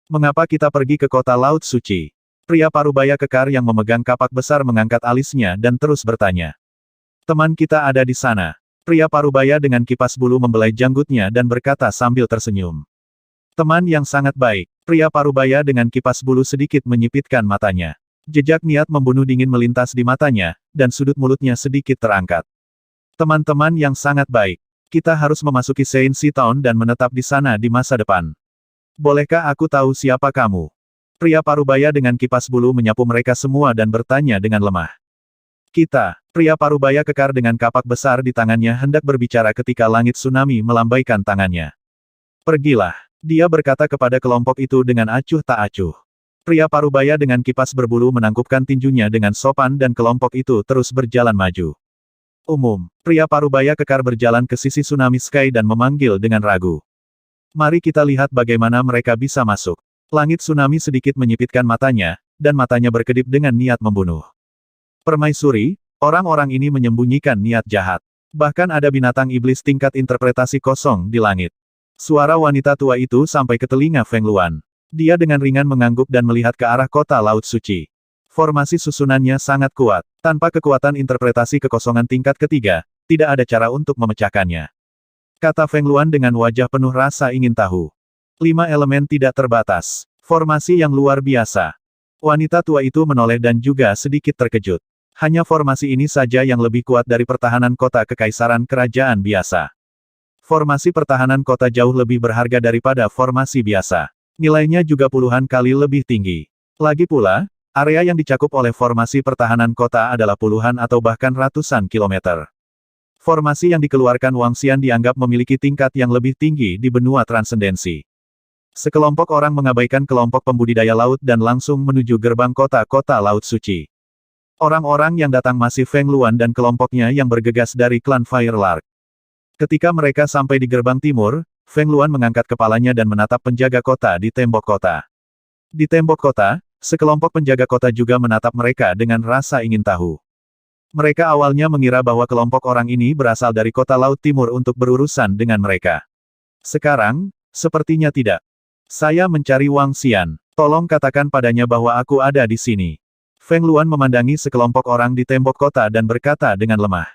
Mengapa kita pergi ke kota Laut Suci? Pria parubaya kekar yang memegang kapak besar mengangkat alisnya dan terus bertanya. Teman kita ada di sana. Pria parubaya dengan kipas bulu membelai janggutnya dan berkata sambil tersenyum. Teman yang sangat baik. Pria parubaya dengan kipas bulu sedikit menyipitkan matanya. Jejak niat membunuh dingin melintas di matanya, dan sudut mulutnya sedikit terangkat. Teman-teman yang sangat baik. Kita harus memasuki Saint Si Town dan menetap di sana di masa depan. Bolehkah aku tahu siapa kamu? Pria parubaya dengan kipas bulu menyapu mereka semua dan bertanya dengan lemah. Kita, pria parubaya kekar dengan kapak besar di tangannya hendak berbicara ketika langit tsunami melambaikan tangannya. Pergilah, dia berkata kepada kelompok itu dengan acuh tak acuh. Pria parubaya dengan kipas berbulu menangkupkan tinjunya dengan sopan dan kelompok itu terus berjalan maju. Pria parubaya kekar berjalan ke sisi Tsunami Sky dan memanggil dengan ragu. Mari kita lihat bagaimana mereka bisa masuk. Langit tsunami sedikit menyipitkan matanya, dan matanya berkedip dengan niat membunuh. Permaisuri, orang-orang ini menyembunyikan niat jahat. Bahkan ada binatang iblis tingkat interpretasi kosong di langit. Suara wanita tua itu sampai ke telinga Feng Luan. Dia dengan ringan mengangguk dan melihat ke arah kota Laut Suci. Formasi susunannya sangat kuat. Tanpa kekuatan interpretasi kekosongan tingkat ketiga, tidak ada cara untuk memecahkannya. Kata Feng Luan dengan wajah penuh rasa ingin tahu. 5 elemen tidak terbatas. Formasi yang luar biasa. Wanita tua itu menoleh dan juga sedikit terkejut. Hanya formasi ini saja yang lebih kuat dari pertahanan kota kekaisaran kerajaan biasa. Formasi pertahanan kota jauh lebih berharga daripada formasi biasa. Nilainya juga puluhan kali lebih tinggi. Lagi pula, area yang dicakup oleh formasi pertahanan kota adalah puluhan atau bahkan ratusan kilometer. Formasi yang dikeluarkan Wang Xian dianggap memiliki tingkat yang lebih tinggi di benua transendensi. Sekelompok orang mengabaikan kelompok pembudidaya laut dan langsung menuju gerbang kota-kota Laut Suci. Orang-orang yang datang masih Feng Luan dan kelompoknya yang bergegas dari klan Firelark. Ketika mereka sampai di gerbang timur, Feng Luan mengangkat kepalanya dan menatap penjaga kota di tembok kota. Di tembok kota, sekelompok penjaga kota juga menatap mereka dengan rasa ingin tahu. Mereka awalnya mengira bahwa kelompok orang ini berasal dari kota Laut Timur untuk berurusan dengan mereka. Sekarang, sepertinya tidak. Saya mencari Wang Xian. Tolong katakan padanya bahwa aku ada di sini. Feng Luan memandangi sekelompok orang di tembok kota dan berkata dengan lemah.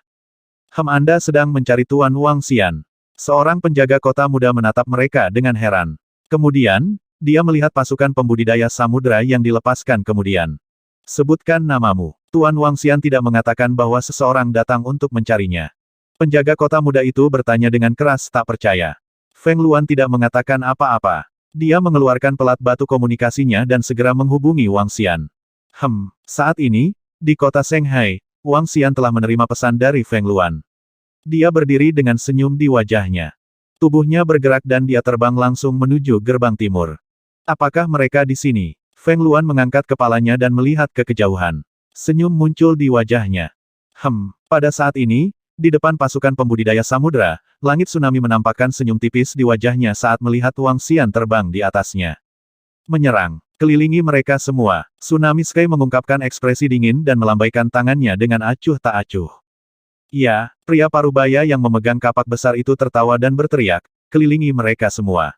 Anda sedang mencari Tuan Wang Xian. Seorang penjaga kota muda menatap mereka dengan heran. Kemudian, dia melihat pasukan pembudidaya samudera yang dilepaskan kemudian. Sebutkan namamu. Tuan Wang Xian tidak mengatakan bahwa seseorang datang untuk mencarinya. Penjaga kota muda itu bertanya dengan keras tak percaya. Feng Luan tidak mengatakan apa-apa. Dia mengeluarkan pelat batu komunikasinya dan segera menghubungi Wang Xian. Saat ini, di kota Shanghai, Wang Xian telah menerima pesan dari Feng Luan. Dia berdiri dengan senyum di wajahnya. Tubuhnya bergerak dan dia terbang langsung menuju gerbang timur. Apakah mereka di sini? Feng Luan mengangkat kepalanya dan melihat ke kejauhan. Senyum muncul di wajahnya. Pada saat ini, di depan pasukan pembudidaya samudera, langit tsunami menampakkan senyum tipis di wajahnya saat melihat Wang Xian terbang di atasnya. Menyerang. Kelilingi mereka semua. Tsunami Sky mengungkapkan ekspresi dingin dan melambaikan tangannya dengan acuh tak acuh. Ya, pria parubaya yang memegang kapak besar itu tertawa dan berteriak, kelilingi mereka semua.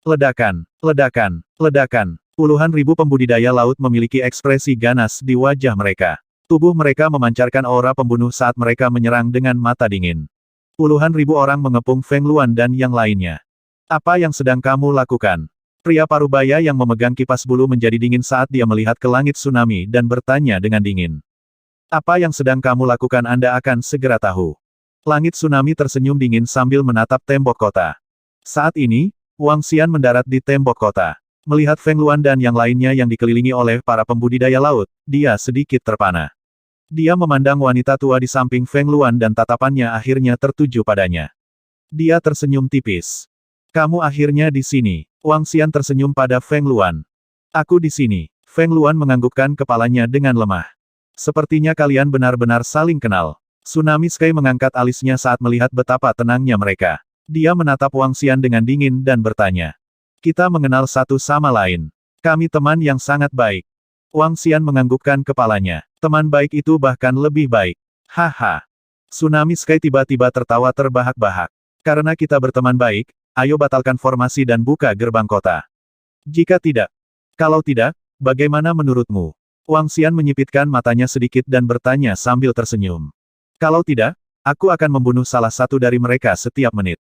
Ledakan, ledakan, ledakan. Puluhan ribu pembudidaya laut memiliki ekspresi ganas di wajah mereka. Tubuh mereka memancarkan aura pembunuh saat mereka menyerang dengan mata dingin. Puluhan ribu orang mengepung Feng Luan dan yang lainnya. Apa yang sedang kamu lakukan? Pria parubaya yang memegang kipas bulu menjadi dingin saat dia melihat ke langit tsunami dan bertanya dengan dingin. Apa yang sedang kamu lakukan Anda akan segera tahu. Langit tsunami tersenyum dingin sambil menatap tembok kota. Saat ini, Wang Xian mendarat di tembok kota. Melihat Feng Luan dan yang lainnya yang dikelilingi oleh para pembudidaya laut, dia sedikit terpana. Dia memandang wanita tua di samping Feng Luan dan tatapannya akhirnya tertuju padanya. Dia tersenyum tipis. Kamu akhirnya di sini. Wang Xian tersenyum pada Feng Luan. Aku di sini. Feng Luan menganggukkan kepalanya dengan lemah. Sepertinya kalian benar-benar saling kenal. Tsunami Sky mengangkat alisnya saat melihat betapa tenangnya mereka. Dia menatap Wang Xian dengan dingin dan bertanya. Kita mengenal satu sama lain. Kami teman yang sangat baik. Wang Xian menganggukkan kepalanya. Teman baik itu bahkan lebih baik. Haha. Tsunami Sky tiba-tiba tertawa terbahak-bahak. Karena kita berteman baik, ayo batalkan formasi dan buka gerbang kota. Jika tidak. Kalau tidak, bagaimana menurutmu? Wang Xian menyipitkan matanya sedikit dan bertanya sambil tersenyum. Kalau tidak, aku akan membunuh salah satu dari mereka setiap menit.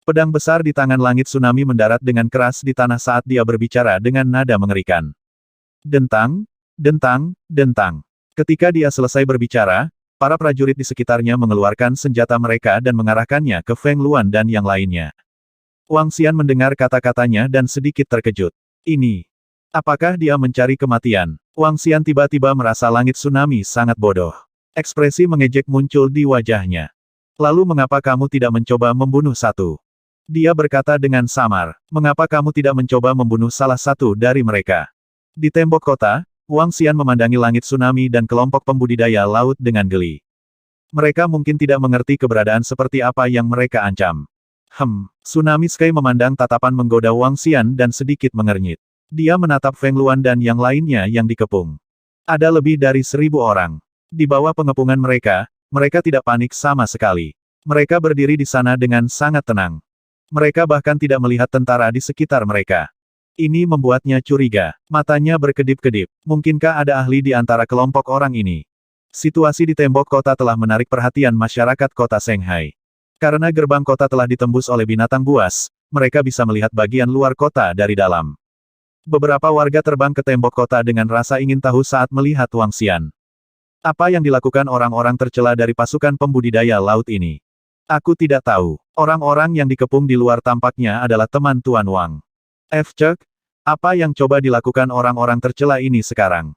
Pedang besar di tangan langit tsunami mendarat dengan keras di tanah saat dia berbicara dengan nada mengerikan. Dentang, dentang, dentang. Ketika dia selesai berbicara, para prajurit di sekitarnya mengeluarkan senjata mereka dan mengarahkannya ke Feng Luan dan yang lainnya. Wang Xian mendengar kata-katanya dan sedikit terkejut. Ini. Apakah dia mencari kematian? Wang Xian tiba-tiba merasa langit tsunami sangat bodoh. Ekspresi mengejek muncul di wajahnya. Lalu mengapa kamu tidak mencoba membunuh satu? Dia berkata dengan samar. Mengapa kamu tidak mencoba membunuh salah satu dari mereka? Di tembok kota, Wang Xian memandangi langit tsunami dan kelompok pembudidaya laut dengan geli. Mereka mungkin tidak mengerti keberadaan seperti apa yang mereka ancam. Tsunami Sky memandang tatapan menggoda Wang Xian dan sedikit mengernyit. Dia menatap Feng Luan dan yang lainnya yang dikepung. Ada lebih dari 1000 orang. Di bawah pengepungan mereka, mereka tidak panik sama sekali. Mereka berdiri di sana dengan sangat tenang. Mereka bahkan tidak melihat tentara di sekitar mereka. Ini membuatnya curiga. Matanya berkedip-kedip. Mungkinkah ada ahli di antara kelompok orang ini? Situasi di tembok kota telah menarik perhatian masyarakat kota Shanghai. Karena gerbang kota telah ditembus oleh binatang buas, mereka bisa melihat bagian luar kota dari dalam. Beberapa warga terbang ke tembok kota dengan rasa ingin tahu saat melihat Wang Xian. Apa yang dilakukan orang-orang tercela dari pasukan pembudidaya laut ini? Aku tidak tahu. Orang-orang yang dikepung di luar tampaknya adalah teman Tuan Wang. Cek, apa yang coba dilakukan orang-orang tercela ini sekarang?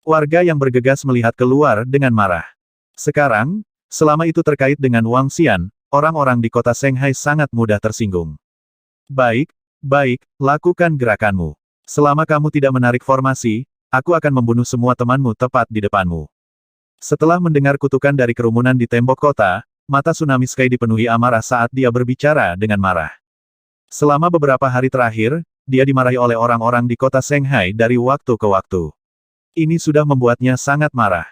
Warga yang bergegas melihat keluar dengan marah. Sekarang, selama itu terkait dengan Wang Xian, orang-orang di kota Shanghai sangat mudah tersinggung. Baik, lakukan gerakanmu. Selama kamu tidak menarik formasi, aku akan membunuh semua temanmu tepat di depanmu. Setelah mendengar kutukan dari kerumunan di tembok kota, mata Tsunami Sky dipenuhi amarah saat dia berbicara dengan marah. Selama beberapa hari terakhir, dia dimarahi oleh orang-orang di kota Shanghai dari waktu ke waktu. Ini sudah membuatnya sangat marah.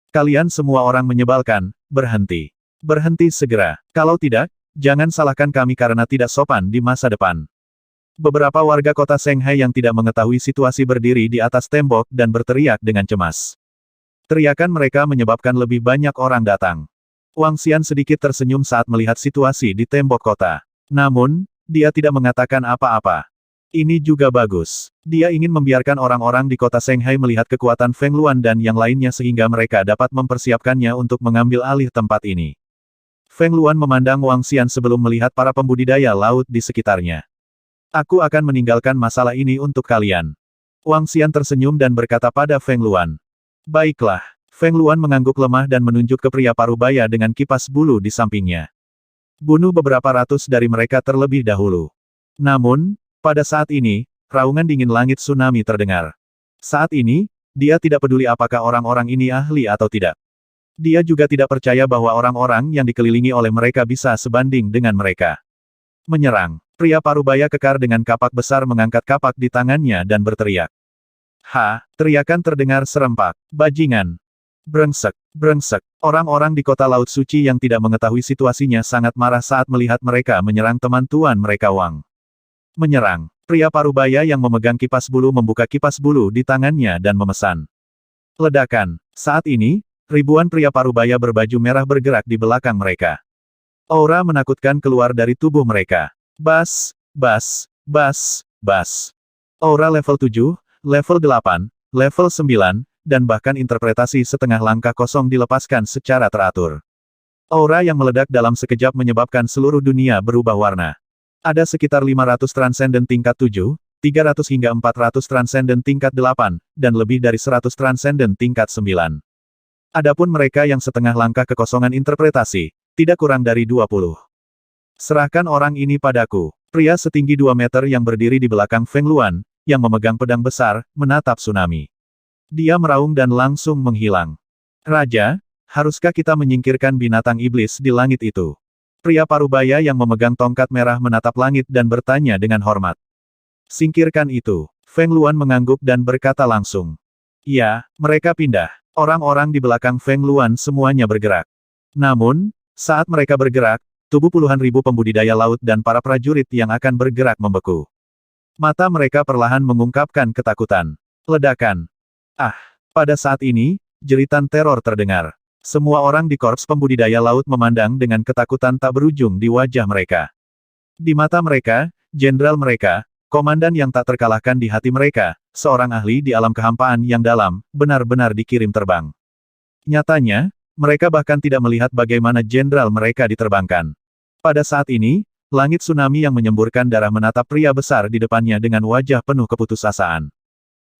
Kalian semua orang menyebalkan, berhenti. Berhenti segera. Kalau tidak, jangan salahkan kami karena tidak sopan di masa depan. Beberapa warga kota Shanghai yang tidak mengetahui situasi berdiri di atas tembok dan berteriak dengan cemas. Teriakan mereka menyebabkan lebih banyak orang datang. Wang Xian sedikit tersenyum saat melihat situasi di tembok kota. Namun, dia tidak mengatakan apa-apa. Ini juga bagus. Dia ingin membiarkan orang-orang di kota Shanghai melihat kekuatan Feng Luan dan yang lainnya sehingga mereka dapat mempersiapkannya untuk mengambil alih tempat ini. Feng Luan memandang Wang Xian sebelum melihat para pembudidaya laut di sekitarnya. Aku akan meninggalkan masalah ini untuk kalian. Wang Xian tersenyum dan berkata pada Feng Luan. Baiklah. Feng Luan mengangguk lemah dan menunjuk ke pria parubaya dengan kipas bulu di sampingnya. Bunuh beberapa ratus dari mereka terlebih dahulu. Namun, pada saat ini, raungan dingin langit tsunami terdengar. Saat ini, dia tidak peduli apakah orang-orang ini ahli atau tidak. Dia juga tidak percaya bahwa orang-orang yang dikelilingi oleh mereka bisa sebanding dengan mereka. Menyerang. Pria parubaya kekar dengan kapak besar mengangkat kapak di tangannya dan berteriak. Teriakan terdengar serempak. Bajingan. Brengsek. Orang-orang di kota Laut Suci yang tidak mengetahui situasinya sangat marah saat melihat mereka menyerang teman tuan mereka Wang. Menyerang. Pria parubaya yang memegang kipas bulu membuka kipas bulu di tangannya dan memesan. Ledakan. Saat ini, ribuan pria parubaya berbaju merah bergerak di belakang mereka. Aura menakutkan keluar dari tubuh mereka. Bas. Aura level 7, level 8, level 9, dan bahkan interpretasi setengah langkah kosong dilepaskan secara teratur. Aura yang meledak dalam sekejap menyebabkan seluruh dunia berubah warna. Ada sekitar 500 transenden tingkat 7, 300 hingga 400 transenden tingkat 8, dan lebih dari 100 transenden tingkat 9. Adapun mereka yang setengah langkah kekosongan interpretasi, tidak kurang dari 20. Serahkan orang ini padaku. Pria setinggi 2 meter yang berdiri di belakang Feng Luan, yang memegang pedang besar, menatap tsunami. Dia meraung dan langsung menghilang. Raja, haruskah kita menyingkirkan binatang iblis di langit itu? Pria parubaya yang memegang tongkat merah menatap langit dan bertanya dengan hormat. Singkirkan itu. Feng Luan mengangguk dan berkata langsung. Ya, mereka pindah. Orang-orang di belakang Feng Luan semuanya bergerak. Namun, saat mereka bergerak, tubuh puluhan ribu pembudidaya laut dan para prajurit yang akan bergerak membeku. Mata mereka perlahan mengungkapkan ketakutan. Ledakan. Pada saat ini, jeritan teror terdengar. Semua orang di korps pembudidaya laut memandang dengan ketakutan tak berujung di wajah mereka. Di mata mereka, jenderal mereka, komandan yang tak terkalahkan di hati mereka, seorang ahli di alam kehampaan yang dalam, benar-benar dikirim terbang. Nyatanya, mereka bahkan tidak melihat bagaimana jenderal mereka diterbangkan. Pada saat ini, langit tsunami yang menyemburkan darah menatap pria besar di depannya dengan wajah penuh keputusasaan.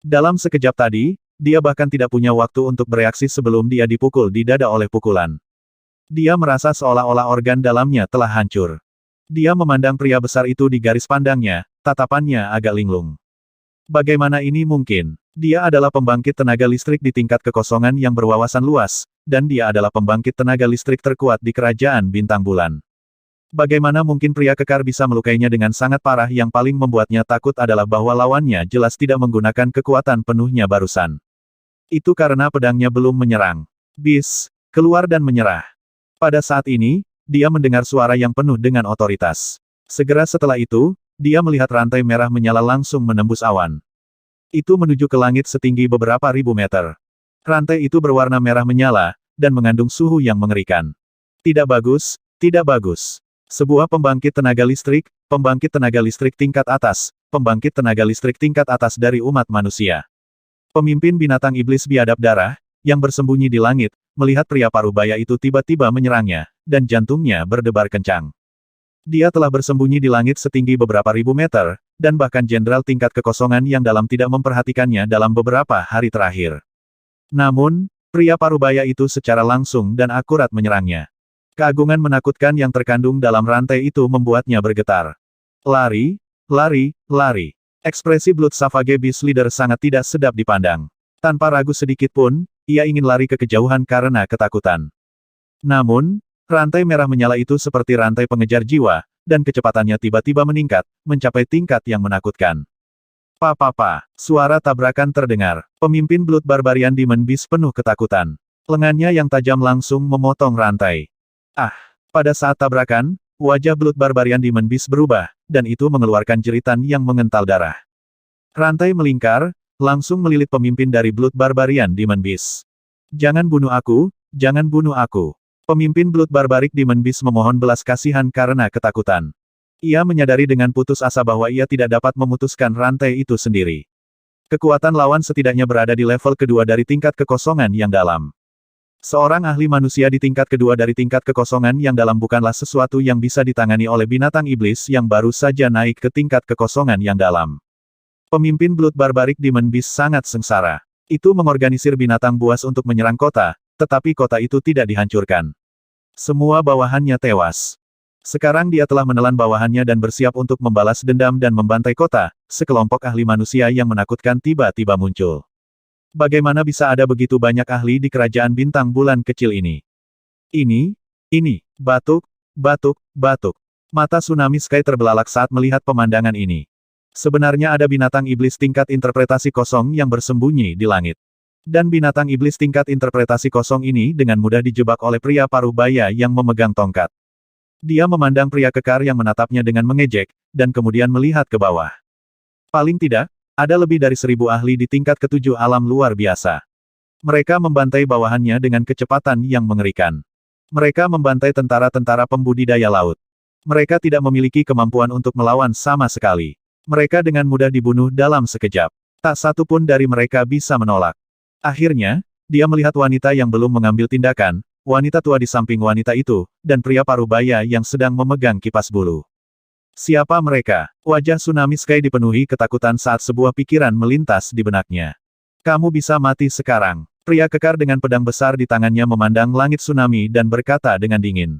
Dalam sekejap tadi, dia bahkan tidak punya waktu untuk bereaksi sebelum dia dipukul di dada oleh pukulan. Dia merasa seolah-olah organ dalamnya telah hancur. Dia memandang pria besar itu di garis pandangnya, tatapannya agak linglung. Bagaimana ini mungkin? Dia adalah pembangkit tenaga listrik di tingkat kekosongan yang berwawasan luas, dan dia adalah pembangkit tenaga listrik terkuat di kerajaan bintang bulan. Bagaimana mungkin pria kekar bisa melukainya dengan sangat parah? Yang paling membuatnya takut adalah bahwa lawannya jelas tidak menggunakan kekuatan penuhnya barusan. Itu karena pedangnya belum menyerang. Bis, keluar dan menyerah. Pada saat ini, dia mendengar suara yang penuh dengan otoritas. Segera setelah itu, dia melihat rantai merah menyala langsung menembus awan. Itu menuju ke langit setinggi beberapa ribu meter. Rantai itu berwarna merah menyala, dan mengandung suhu yang mengerikan. Tidak bagus, tidak bagus. Sebuah pembangkit tenaga listrik tingkat atas, pembangkit tenaga listrik tingkat atas dari umat manusia. Pemimpin binatang iblis biadab darah, yang bersembunyi di langit, melihat pria parubaya itu tiba-tiba menyerangnya, dan jantungnya berdebar kencang. Dia telah bersembunyi di langit setinggi beberapa ribu meter, dan bahkan jenderal tingkat kekosongan yang dalam tidak memperhatikannya dalam beberapa hari terakhir. Namun, pria parubaya itu secara langsung dan akurat menyerangnya. Keagungan menakutkan yang terkandung dalam rantai itu membuatnya bergetar. Lari, lari, lari. Ekspresi Blood Savage Beast Leader sangat tidak sedap dipandang. Tanpa ragu sedikit pun, ia ingin lari ke kejauhan karena ketakutan. Namun, rantai merah menyala itu seperti rantai pengejar jiwa, dan kecepatannya tiba-tiba meningkat, mencapai tingkat yang menakutkan. Pa, suara tabrakan terdengar. Pemimpin Blood Barbarian Demon Beast penuh ketakutan. Lengannya yang tajam langsung memotong rantai. Pada saat tabrakan, wajah Blood Barbarian Demon Beast berubah, dan itu mengeluarkan jeritan yang mengental darah. Rantai melingkar, langsung melilit pemimpin dari Blood Barbarian Demon Beast. Jangan bunuh aku, jangan bunuh aku. Pemimpin Blood Barbaric Demon Beast memohon belas kasihan karena ketakutan. Ia menyadari dengan putus asa bahwa ia tidak dapat memutuskan rantai itu sendiri. Kekuatan lawan setidaknya berada di level kedua dari tingkat kekosongan yang dalam. Seorang ahli manusia di tingkat kedua dari tingkat kekosongan yang dalam bukanlah sesuatu yang bisa ditangani oleh binatang iblis yang baru saja naik ke tingkat kekosongan yang dalam. Pemimpin Blood Barbaric Demon Beast sangat sengsara. Itu mengorganisir binatang buas untuk menyerang kota, tetapi kota itu tidak dihancurkan. Semua bawahannya tewas. Sekarang dia telah menelan bawahannya dan bersiap untuk membalas dendam dan membantai kota. Sekelompok ahli manusia yang menakutkan tiba-tiba muncul. Bagaimana bisa ada begitu banyak ahli di kerajaan bintang bulan kecil ini? Ini, batuk. Mata Tsunami Sky terbelalak saat melihat pemandangan ini. Sebenarnya ada binatang iblis tingkat interpretasi kosong yang bersembunyi di langit. Dan binatang iblis tingkat interpretasi kosong ini dengan mudah dijebak oleh pria parubaya yang memegang tongkat. Dia memandang pria kekar yang menatapnya dengan mengejek, dan kemudian melihat ke bawah. Paling tidak, ada lebih dari 1000 ahli di tingkat ketujuh alam luar biasa. Mereka membantai bawahannya dengan kecepatan yang mengerikan. Mereka membantai tentara-tentara pembudidaya laut. Mereka tidak memiliki kemampuan untuk melawan sama sekali. Mereka dengan mudah dibunuh dalam sekejap. Tak satu pun dari mereka bisa menolak. Akhirnya, dia melihat wanita yang belum mengambil tindakan, wanita tua di samping wanita itu, dan pria parubaya yang sedang memegang kipas bulu. Siapa mereka? Wajah Tsunami Sky dipenuhi ketakutan saat sebuah pikiran melintas di benaknya. Kamu bisa mati sekarang. Pria kekar dengan pedang besar di tangannya memandang langit tsunami dan berkata dengan dingin.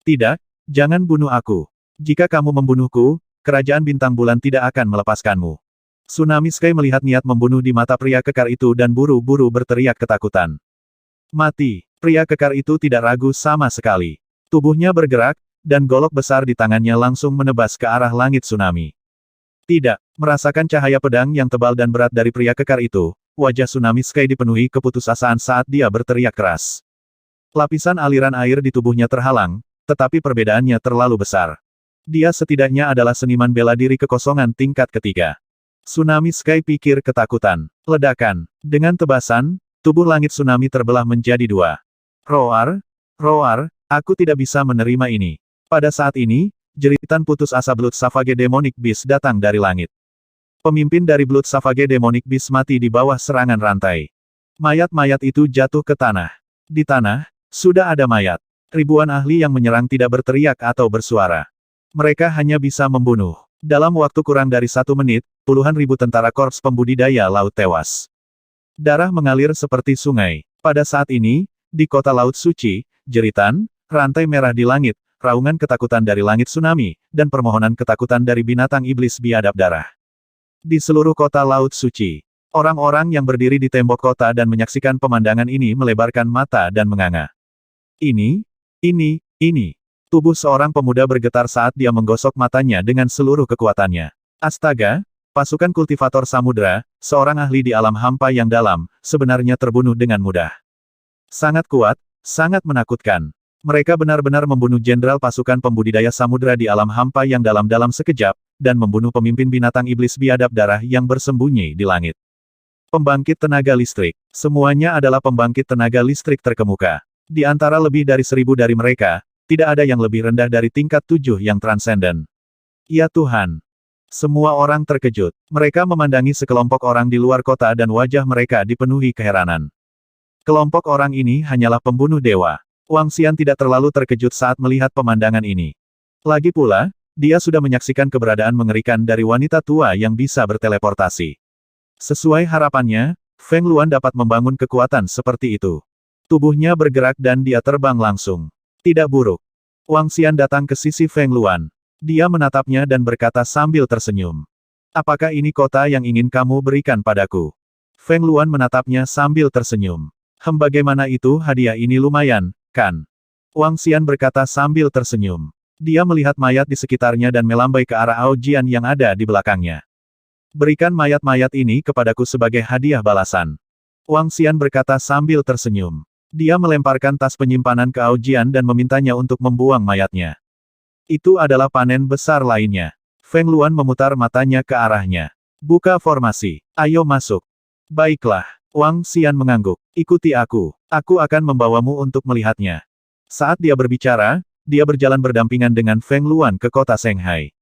Tidak, jangan bunuh aku. Jika kamu membunuhku, kerajaan bintang bulan tidak akan melepaskanmu. Tsunami Sky melihat niat membunuh di mata pria kekar itu dan buru-buru berteriak ketakutan. Mati. Pria kekar itu tidak ragu sama sekali. Tubuhnya bergerak, dan golok besar di tangannya langsung menebas ke arah langit tsunami. Tidak, merasakan cahaya pedang yang tebal dan berat dari pria kekar itu, wajah Tsunami Sky dipenuhi keputusasaan saat dia berteriak keras. Lapisan aliran air di tubuhnya terhalang, tetapi perbedaannya terlalu besar. Dia setidaknya adalah seniman bela diri kekosongan tingkat ketiga. Tsunami Sky pikir ketakutan. Ledakan. Dengan tebasan, tubuh langit tsunami terbelah menjadi dua. Roar, aku tidak bisa menerima ini. Pada saat ini, jeritan putus asa Blood Savage Demonic Beast datang dari langit. Pemimpin dari Blood Savage Demonic Beast mati di bawah serangan rantai. Mayat-mayat itu jatuh ke tanah. Di tanah, sudah ada mayat. Ribuan ahli yang menyerang tidak berteriak atau bersuara. Mereka hanya bisa membunuh. Dalam waktu kurang dari 1 menit, puluhan ribu tentara korps pembudidaya laut tewas. Darah mengalir seperti sungai. Pada saat ini, di kota Laut Suci, jeritan, rantai merah di langit, raungan ketakutan dari langit tsunami, dan permohonan ketakutan dari binatang iblis biadab darah. Di seluruh kota Laut Suci, orang-orang yang berdiri di tembok kota dan menyaksikan pemandangan ini melebarkan mata dan menganga. Ini. Tubuh seorang pemuda bergetar saat dia menggosok matanya dengan seluruh kekuatannya. Astaga, pasukan kultivator samudera, seorang ahli di alam hampa yang dalam, sebenarnya terbunuh dengan mudah. Sangat kuat, sangat menakutkan. Mereka benar-benar membunuh jenderal pasukan pembudidaya samudera di alam hampa yang dalam-dalam sekejap, dan membunuh pemimpin binatang iblis biadab darah yang bersembunyi di langit. Pembangkit tenaga listrik. Semuanya adalah pembangkit tenaga listrik terkemuka. Di antara lebih dari 1.000 dari mereka, tidak ada yang lebih rendah dari tingkat 7 yang transenden. Ya Tuhan! Semua orang terkejut. Mereka memandangi sekelompok orang di luar kota dan wajah mereka dipenuhi keheranan. Kelompok orang ini hanyalah pembunuh dewa. Wang Xian tidak terlalu terkejut saat melihat pemandangan ini. Lagi pula, dia sudah menyaksikan keberadaan mengerikan dari wanita tua yang bisa berteleportasi. Sesuai harapannya, Feng Luan dapat membangun kekuatan seperti itu. Tubuhnya bergerak dan dia terbang langsung. Tidak buruk. Wang Xian datang ke sisi Feng Luan. Dia menatapnya dan berkata sambil tersenyum. Apakah ini kota yang ingin kamu berikan padaku? Feng Luan menatapnya sambil tersenyum. Bagaimana itu hadiah ini lumayan, kan? Wang Xian berkata sambil tersenyum. Dia melihat mayat di sekitarnya dan melambai ke arah Ao Jian yang ada di belakangnya. Berikan mayat-mayat ini kepadaku sebagai hadiah balasan. Wang Xian berkata sambil tersenyum. Dia melemparkan tas penyimpanan ke Ao Jian dan memintanya untuk membuang mayatnya. Itu adalah panen besar lainnya. Feng Luan memutar matanya ke arahnya. Buka formasi. Ayo masuk. Baiklah. Wang Xian mengangguk. Ikuti aku. Aku akan membawamu untuk melihatnya. Saat dia berbicara, dia berjalan berdampingan dengan Feng Luan ke kota Shanghai.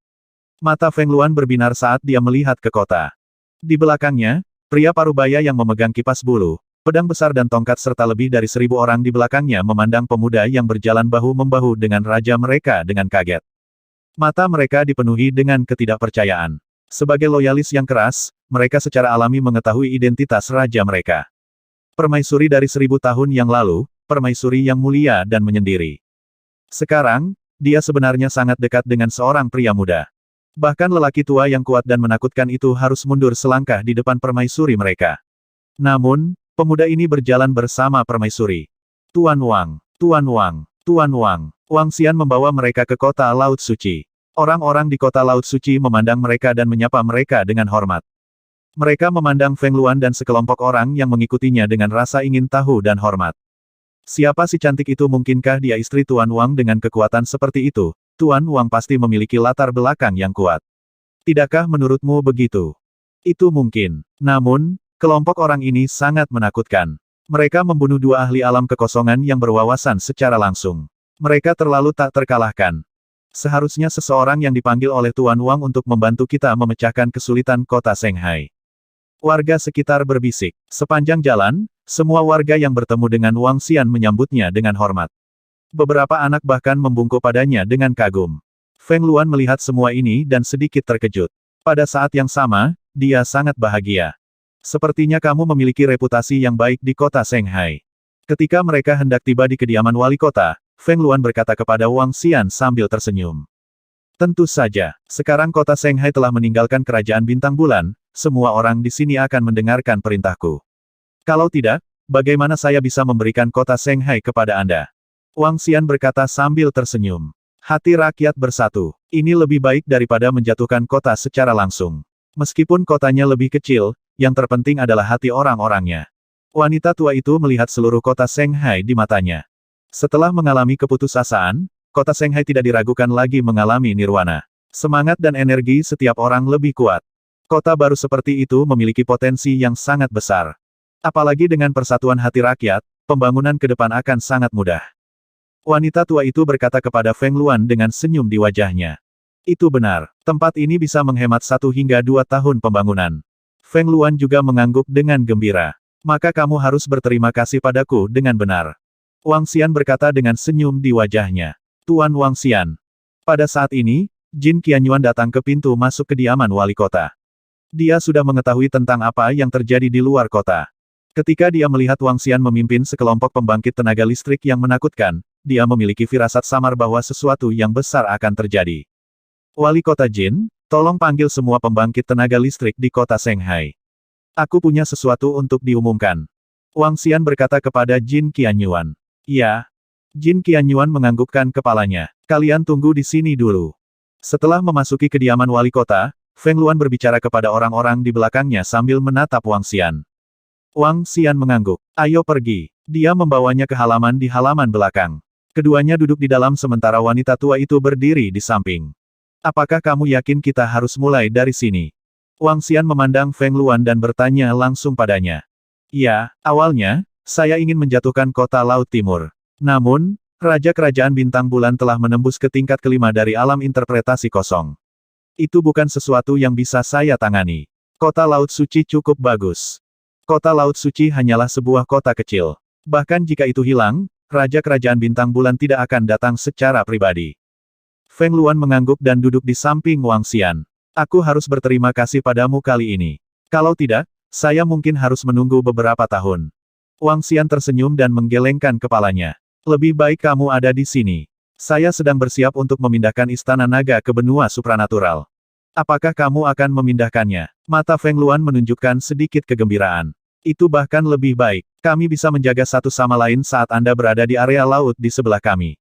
Mata Feng Luan berbinar saat dia melihat ke kota. Di belakangnya, pria parubaya yang memegang kipas bulu, pedang besar dan tongkat serta lebih dari 1.000 orang di belakangnya memandang pemuda yang berjalan bahu-membahu dengan raja mereka dengan kaget. Mata mereka dipenuhi dengan ketidakpercayaan. Sebagai loyalis yang keras, mereka secara alami mengetahui identitas raja mereka. Permaisuri dari 1.000 tahun yang lalu, permaisuri yang mulia dan menyendiri. Sekarang, dia sebenarnya sangat dekat dengan seorang pria muda. Bahkan lelaki tua yang kuat dan menakutkan itu harus mundur selangkah di depan permaisuri mereka. Namun, pemuda ini berjalan bersama permaisuri. Tuan Wang, Tuan Wang, Tuan Wang. Wang Xian membawa mereka ke kota Laut Suci. Orang-orang di kota Laut Suci memandang mereka dan menyapa mereka dengan hormat. Mereka memandang Feng Luan dan sekelompok orang yang mengikutinya dengan rasa ingin tahu dan hormat. Siapa si cantik itu? Mungkinkah dia istri Tuan Wang dengan kekuatan seperti itu? Tuan Wang pasti memiliki latar belakang yang kuat. Tidakkah menurutmu begitu? Itu mungkin. Namun, kelompok orang ini sangat menakutkan. Mereka membunuh 2 ahli alam kekosongan yang berwawasan secara langsung. Mereka terlalu tak terkalahkan. Seharusnya seseorang yang dipanggil oleh Tuan Wang untuk membantu kita memecahkan kesulitan kota Shanghai. Warga sekitar berbisik. Sepanjang jalan, semua warga yang bertemu dengan Wang Xian menyambutnya dengan hormat. Beberapa anak bahkan membungkuk padanya dengan kagum. Feng Luan melihat semua ini dan sedikit terkejut. Pada saat yang sama, dia sangat bahagia. Sepertinya kamu memiliki reputasi yang baik di kota Shanghai. Ketika mereka hendak tiba di kediaman wali kota, Feng Luan berkata kepada Wang Xian sambil tersenyum. Tentu saja, sekarang kota Shanghai telah meninggalkan kerajaan bintang bulan, semua orang di sini akan mendengarkan perintahku. Kalau tidak, bagaimana saya bisa memberikan kota Shanghai kepada Anda? Wang Xian berkata sambil tersenyum. Hati rakyat bersatu. Ini lebih baik daripada menjatuhkan kota secara langsung. Meskipun kotanya lebih kecil, yang terpenting adalah hati orang-orangnya. Wanita tua itu melihat seluruh kota Shanghai di matanya. Setelah mengalami keputusasaan, kota Shanghai tidak diragukan lagi mengalami nirwana. Semangat dan energi setiap orang lebih kuat. Kota baru seperti itu memiliki potensi yang sangat besar. Apalagi dengan persatuan hati rakyat, pembangunan ke depan akan sangat mudah. Wanita tua itu berkata kepada Feng Luan dengan senyum di wajahnya. Itu benar, tempat ini bisa menghemat 1 hingga 2 tahun pembangunan. Feng Luan juga mengangguk dengan gembira. Maka kamu harus berterima kasih padaku dengan benar. Wang Xian berkata dengan senyum di wajahnya. Tuan Wang Xian. Pada saat ini, Jin Qianyuan datang ke pintu masuk kediaman wali kota. Dia sudah mengetahui tentang apa yang terjadi di luar kota. Ketika dia melihat Wang Xian memimpin sekelompok pembangkit tenaga listrik yang menakutkan, dia memiliki firasat samar bahwa sesuatu yang besar akan terjadi. Wali kota Jin, tolong panggil semua pembangkit tenaga listrik di kota Shanghai. Aku punya sesuatu untuk diumumkan. Wang Xian berkata kepada Jin Qianyuan. Ya. Jin Qianyuan menganggukkan kepalanya. Kalian tunggu di sini dulu. Setelah memasuki kediaman wali kota, Feng Luan berbicara kepada orang-orang di belakangnya sambil menatap Wang Xian. Wang Xian mengangguk. Ayo pergi. Dia membawanya ke halaman di halaman belakang. Keduanya duduk di dalam sementara wanita tua itu berdiri di samping. Apakah kamu yakin kita harus mulai dari sini? Wang Xian memandang Feng Luan dan bertanya langsung padanya. Ya, awalnya, saya ingin menjatuhkan kota Laut Timur. Namun, Raja Kerajaan Bintang Bulan telah menembus ke tingkat kelima dari alam interpretasi kosong. Itu bukan sesuatu yang bisa saya tangani. Kota Laut Suci cukup bagus. Kota Laut Suci hanyalah sebuah kota kecil. Bahkan jika itu hilang, Raja Kerajaan Bintang Bulan tidak akan datang secara pribadi. Feng Luan mengangguk dan duduk di samping Wang Xian. Aku harus berterima kasih padamu kali ini. Kalau tidak, saya mungkin harus menunggu beberapa tahun. Wang Xian tersenyum dan menggelengkan kepalanya. Lebih baik kamu ada di sini. Saya sedang bersiap untuk memindahkan Istana Naga ke benua supranatural. Apakah kamu akan memindahkannya? Mata Feng Luan menunjukkan sedikit kegembiraan. Itu bahkan lebih baik. Kami bisa menjaga satu sama lain saat Anda berada di area laut di sebelah kami.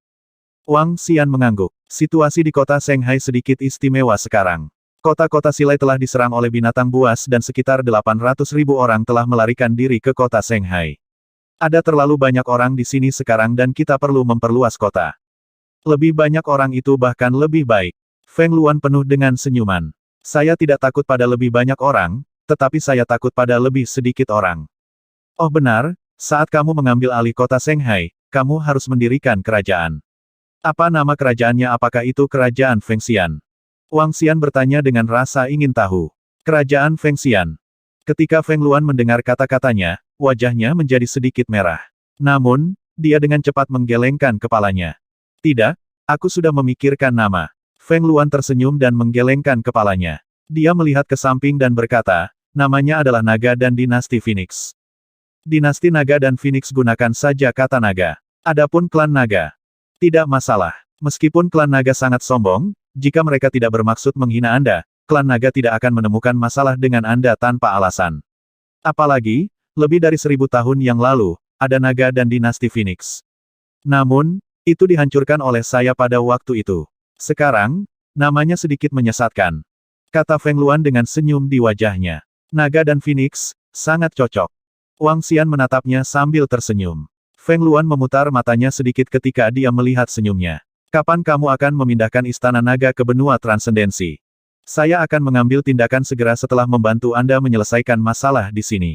Wang Xian mengangguk. Situasi di kota Shanghai sedikit istimewa sekarang. Kota-kota Silai telah diserang oleh binatang buas dan sekitar 800.000 orang telah melarikan diri ke kota Shanghai. Ada terlalu banyak orang di sini sekarang dan kita perlu memperluas kota. Lebih banyak orang itu bahkan lebih baik. Feng Luan penuh dengan senyuman. Saya tidak takut pada lebih banyak orang, tetapi saya takut pada lebih sedikit orang. Oh benar, saat kamu mengambil alih kota Shanghai, kamu harus mendirikan kerajaan. Apa nama kerajaannya? Apakah itu kerajaan Feng Xian? Wang Xian bertanya dengan rasa ingin tahu. Kerajaan Feng Xian. Ketika Feng Luan mendengar kata-katanya, wajahnya menjadi sedikit merah. Namun, dia dengan cepat menggelengkan kepalanya. Tidak, aku sudah memikirkan nama. Feng Luan tersenyum dan menggelengkan kepalanya. Dia melihat ke samping dan berkata, namanya adalah Naga dan Dinasti Phoenix. Dinasti Naga dan Phoenix gunakan saja kata naga. Adapun klan naga. Tidak masalah. Meskipun klan naga sangat sombong, jika mereka tidak bermaksud menghina Anda, klan naga tidak akan menemukan masalah dengan Anda tanpa alasan. Apalagi, lebih dari 1000 tahun yang lalu, ada naga dan dinasti Phoenix. Namun, itu dihancurkan oleh saya pada waktu itu. Sekarang, namanya sedikit menyesatkan. Kata Feng Luan dengan senyum di wajahnya. Naga dan Phoenix, sangat cocok. Wang Xian menatapnya sambil tersenyum. Feng Luan memutar matanya sedikit ketika dia melihat senyumnya. Kapan kamu akan memindahkan Istana Naga ke benua transendensi? Saya akan mengambil tindakan segera setelah membantu Anda menyelesaikan masalah di sini.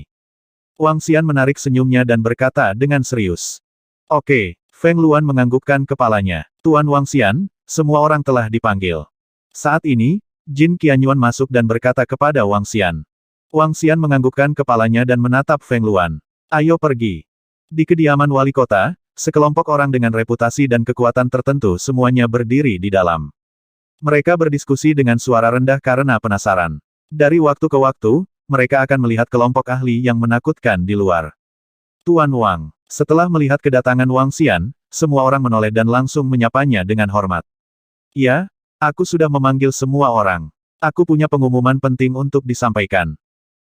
Wang Xian menarik senyumnya dan berkata dengan serius. Oke, Feng Luan menganggukkan kepalanya. Tuan Wang Xian, semua orang telah dipanggil. Saat ini, Jin Qianyuan masuk dan berkata kepada Wang Xian. Wang Xian menganggukkan kepalanya dan menatap Feng Luan. Ayo pergi. Di kediaman wali kota, sekelompok orang dengan reputasi dan kekuatan tertentu semuanya berdiri di dalam. Mereka berdiskusi dengan suara rendah karena penasaran. Dari waktu ke waktu, mereka akan melihat kelompok ahli yang menakutkan di luar. Tuan Wang. Setelah melihat kedatangan Wang Xian, semua orang menoleh dan langsung menyapanya dengan hormat. Ya, aku sudah memanggil semua orang. Aku punya pengumuman penting untuk disampaikan.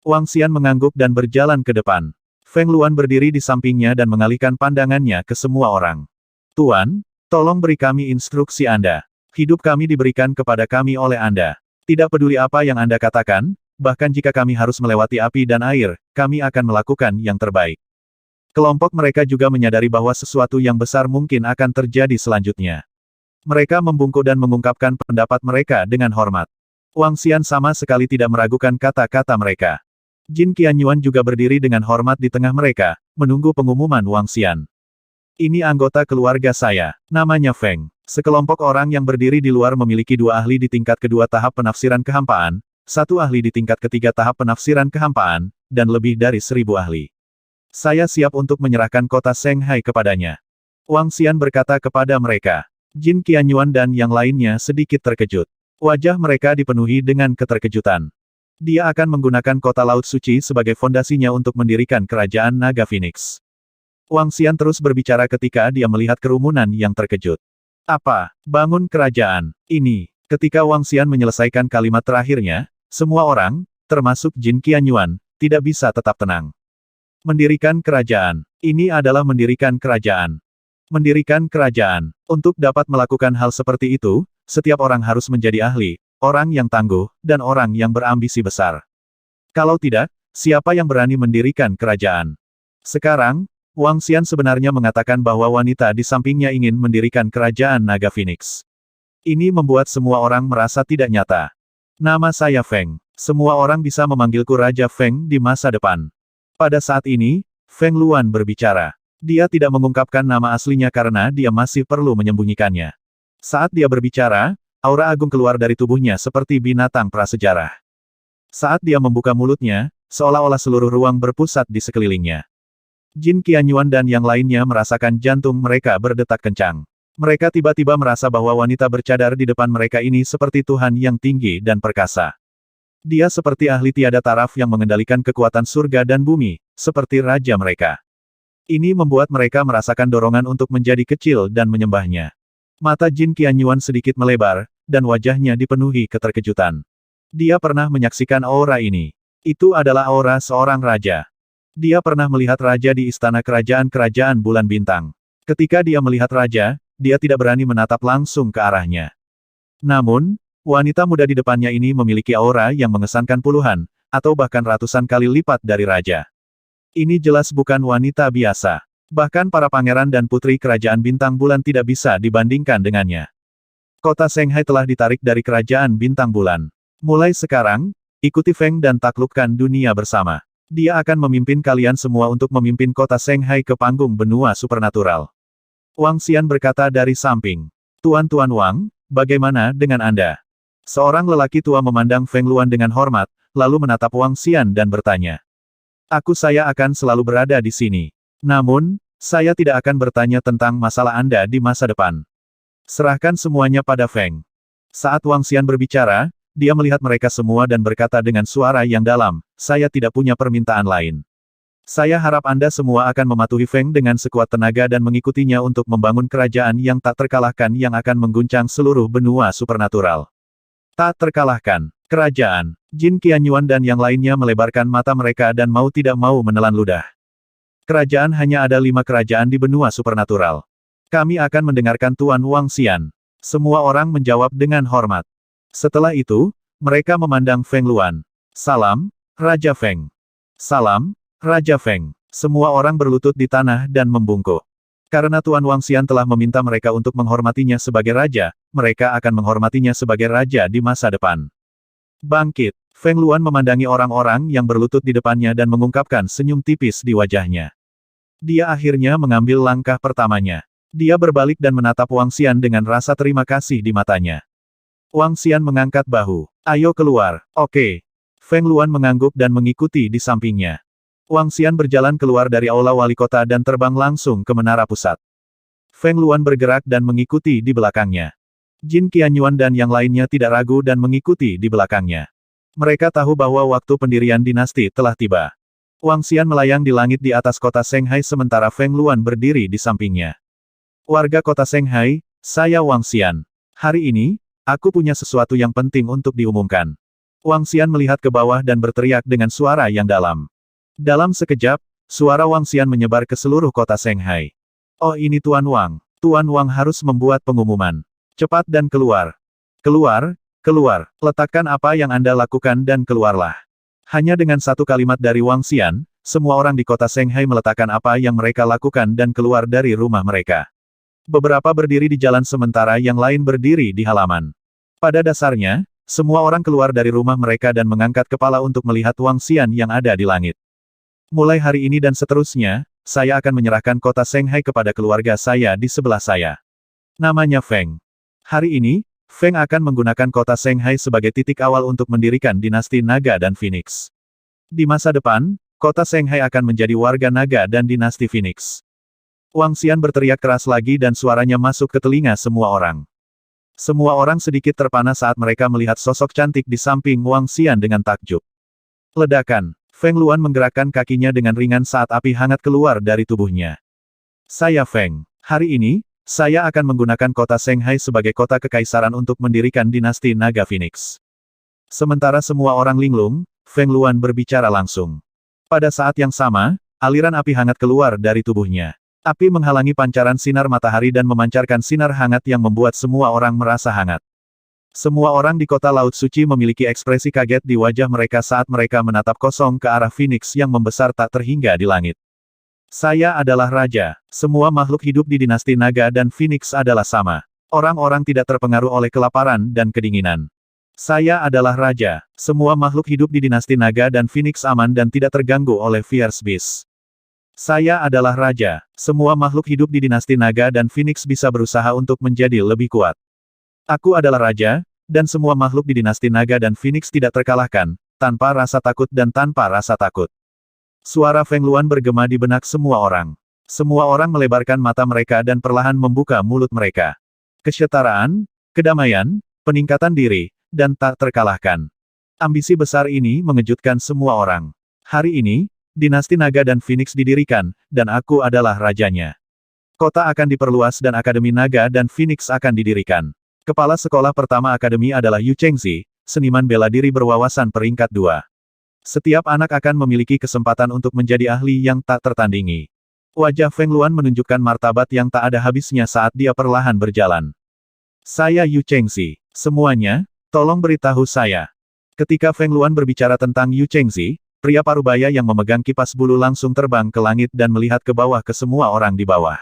Wang Xian mengangguk dan berjalan ke depan. Feng Luan berdiri di sampingnya dan mengalihkan pandangannya ke semua orang. Tuan, tolong beri kami instruksi Anda. Hidup kami diberikan kepada kami oleh Anda. Tidak peduli apa yang Anda katakan, bahkan jika kami harus melewati api dan air, kami akan melakukan yang terbaik. Kelompok mereka juga menyadari bahwa sesuatu yang besar mungkin akan terjadi selanjutnya. Mereka membungkuk dan mengungkapkan pendapat mereka dengan hormat. Wang Xian sama sekali tidak meragukan kata-kata mereka. Jin Qianyuan juga berdiri dengan hormat di tengah mereka, menunggu pengumuman Wang Xian. Ini anggota keluarga saya, namanya Feng. Sekelompok orang yang berdiri di luar memiliki 2 ahli di tingkat kedua tahap penafsiran kehampaan, 1 ahli di tingkat ketiga tahap penafsiran kehampaan, dan lebih dari 1000 ahli. Saya siap untuk menyerahkan kota Shanghai kepadanya. Wang Xian berkata kepada mereka. Jin Qianyuan dan yang lainnya sedikit terkejut. Wajah mereka dipenuhi dengan keterkejutan. Dia akan menggunakan kota Laut Suci sebagai fondasinya untuk mendirikan kerajaan Naga Phoenix. Wang Xian terus berbicara ketika dia melihat kerumunan yang terkejut. Apa? Bangun kerajaan. Ini. Ketika Wang Xian menyelesaikan kalimat terakhirnya, semua orang, termasuk Jin Qianyuan, tidak bisa tetap tenang. Mendirikan kerajaan. Ini adalah mendirikan kerajaan. Mendirikan kerajaan. Untuk dapat melakukan hal seperti itu, setiap orang harus menjadi ahli, orang yang tangguh, dan orang yang berambisi besar. Kalau tidak, siapa yang berani mendirikan kerajaan? Sekarang, Wang Xian sebenarnya mengatakan bahwa wanita di sampingnya ingin mendirikan kerajaan Naga Phoenix. Ini membuat semua orang merasa tidak nyata. Nama saya Feng. Semua orang bisa memanggilku Raja Feng di masa depan. Pada saat ini, Feng Luan berbicara. Dia tidak mengungkapkan nama aslinya karena dia masih perlu menyembunyikannya. Saat dia berbicara, aura agung keluar dari tubuhnya seperti binatang prasejarah. Saat dia membuka mulutnya, seolah-olah seluruh ruang berpusat di sekelilingnya. Jin Qianyuan dan yang lainnya merasakan jantung mereka berdetak kencang. Mereka tiba-tiba merasa bahwa wanita bercadar di depan mereka ini seperti Tuhan yang tinggi dan perkasa. Dia seperti ahli tiada taraf yang mengendalikan kekuatan surga dan bumi, seperti raja mereka. Ini membuat mereka merasakan dorongan untuk menjadi kecil dan menyembahnya. Mata Jin Qianyuan sedikit melebar, dan wajahnya dipenuhi keterkejutan. Dia pernah menyaksikan aura ini. Itu adalah aura seorang raja. Dia pernah melihat raja di istana kerajaan-kerajaan bulan bintang. Ketika dia melihat raja, dia tidak berani menatap langsung ke arahnya. Namun, wanita muda di depannya ini memiliki aura yang mengesankan puluhan, atau bahkan ratusan kali lipat dari raja. Ini jelas bukan wanita biasa. Bahkan para pangeran dan putri kerajaan bintang bulan tidak bisa dibandingkan dengannya. Kota Shanghai telah ditarik dari kerajaan bintang bulan. Mulai sekarang, ikuti Feng dan taklukkan dunia bersama. Dia akan memimpin kalian semua untuk memimpin kota Shanghai ke panggung benua supernatural. Wang Xian berkata dari samping. Tuan-tuan Wang, bagaimana dengan Anda? Seorang lelaki tua memandang Feng Luan dengan hormat, lalu menatap Wang Xian dan bertanya. Saya akan selalu berada di sini. Namun, saya tidak akan bertanya tentang masalah Anda di masa depan. Serahkan semuanya pada Feng. Saat Wang Xian berbicara, dia melihat mereka semua dan berkata dengan suara yang dalam, saya tidak punya permintaan lain. Saya harap Anda semua akan mematuhi Feng dengan sekuat tenaga dan mengikutinya untuk membangun kerajaan yang tak terkalahkan yang akan mengguncang seluruh benua supernatural. Tak terkalahkan. Kerajaan. Jin Qianyuan dan yang lainnya melebarkan mata mereka dan mau tidak mau menelan ludah. Kerajaan hanya ada 5 kerajaan di benua supernatural. Kami akan mendengarkan Tuan Wang Xian. Semua orang menjawab dengan hormat. Setelah itu, mereka memandang Feng Luan. Salam, Raja Feng. Salam, Raja Feng. Semua orang berlutut di tanah dan membungkuk. Karena Tuan Wang Xian telah meminta mereka untuk menghormatinya sebagai raja, mereka akan menghormatinya sebagai raja di masa depan. Bangkit. Feng Luan memandangi orang-orang yang berlutut di depannya dan mengungkapkan senyum tipis di wajahnya. Dia akhirnya mengambil langkah pertamanya. Dia berbalik dan menatap Wang Xian dengan rasa terima kasih di matanya. Wang Xian mengangkat bahu. Ayo keluar. Oke. Feng Luan mengangguk dan mengikuti di sampingnya. Wang Xian berjalan keluar dari aula wali kota dan terbang langsung ke menara pusat. Feng Luan bergerak dan mengikuti di belakangnya. Jin Qianyuan dan yang lainnya tidak ragu dan mengikuti di belakangnya. Mereka tahu bahwa waktu pendirian dinasti telah tiba. Wang Xian melayang di langit di atas kota Shanghai sementara Feng Luan berdiri di sampingnya. Warga kota Shanghai, saya Wang Xian. Hari ini, aku punya sesuatu yang penting untuk diumumkan. Wang Xian melihat ke bawah dan berteriak dengan suara yang dalam. Dalam sekejap, suara Wang Xian menyebar ke seluruh kota Shanghai. Oh ini Tuan Wang. Tuan Wang harus membuat pengumuman. Cepat dan keluar. Keluar, keluar. Letakkan apa yang Anda lakukan dan keluarlah. Hanya dengan satu kalimat dari Wang Xian, semua orang di kota Shanghai meletakkan apa yang mereka lakukan dan keluar dari rumah mereka. Beberapa berdiri di jalan sementara yang lain berdiri di halaman. Pada dasarnya, semua orang keluar dari rumah mereka dan mengangkat kepala untuk melihat Wang Xian yang ada di langit. Mulai hari ini dan seterusnya, saya akan menyerahkan kota Shanghai kepada keluarga saya di sebelah saya. Namanya Feng. Hari ini, Feng akan menggunakan kota Shanghai sebagai titik awal untuk mendirikan dinasti Naga dan Phoenix. Di masa depan, kota Shanghai akan menjadi warga Naga dan dinasti Phoenix. Wang Xian berteriak keras lagi dan suaranya masuk ke telinga semua orang. Semua orang sedikit terpana saat mereka melihat sosok cantik di samping Wang Xian dengan takjub. Ledakan. Feng Luan menggerakkan kakinya dengan ringan saat api hangat keluar dari tubuhnya. Saya Feng. Hari ini, saya akan menggunakan kota Shanghai sebagai kota kekaisaran untuk mendirikan dinasti Naga Phoenix. Sementara semua orang linglung, Feng Luan berbicara langsung. Pada saat yang sama, aliran api hangat keluar dari tubuhnya. Api menghalangi pancaran sinar matahari dan memancarkan sinar hangat yang membuat semua orang merasa hangat. Semua orang di kota Laut Suci memiliki ekspresi kaget di wajah mereka saat mereka menatap kosong ke arah Phoenix yang membesar tak terhingga di langit. Saya adalah raja. Semua makhluk hidup di dinasti Naga dan Phoenix adalah sama. Orang-orang tidak terpengaruh oleh kelaparan dan kedinginan. Saya adalah raja. Semua makhluk hidup di dinasti naga dan Phoenix aman dan tidak terganggu oleh Fierce Beast. Saya adalah raja. Semua makhluk hidup di dinasti naga dan Phoenix bisa berusaha untuk menjadi lebih kuat. Aku adalah raja, dan semua makhluk di dinasti naga dan Phoenix tidak terkalahkan, tanpa rasa takut dan tanpa rasa takut. Suara Feng Luan bergema di benak semua orang. Semua orang melebarkan mata mereka dan perlahan membuka mulut mereka. Kesetaraan, kedamaian, peningkatan diri, dan tak terkalahkan. Ambisi besar ini mengejutkan semua orang. Hari ini, dinasti naga dan Phoenix didirikan, dan aku adalah rajanya. Kota akan diperluas dan Akademi Naga dan Phoenix akan didirikan. Kepala sekolah pertama Akademi adalah Yu Chengzi, seniman bela diri berwawasan peringkat 2. Setiap anak akan memiliki kesempatan untuk menjadi ahli yang tak tertandingi. Wajah Feng Luan menunjukkan martabat yang tak ada habisnya saat dia perlahan berjalan. Saya Yu Chengzi. Semuanya, tolong beritahu saya. Ketika Feng Luan berbicara tentang Yu Chengzi, pria parubaya yang memegang kipas bulu langsung terbang ke langit dan melihat ke bawah ke semua orang di bawah.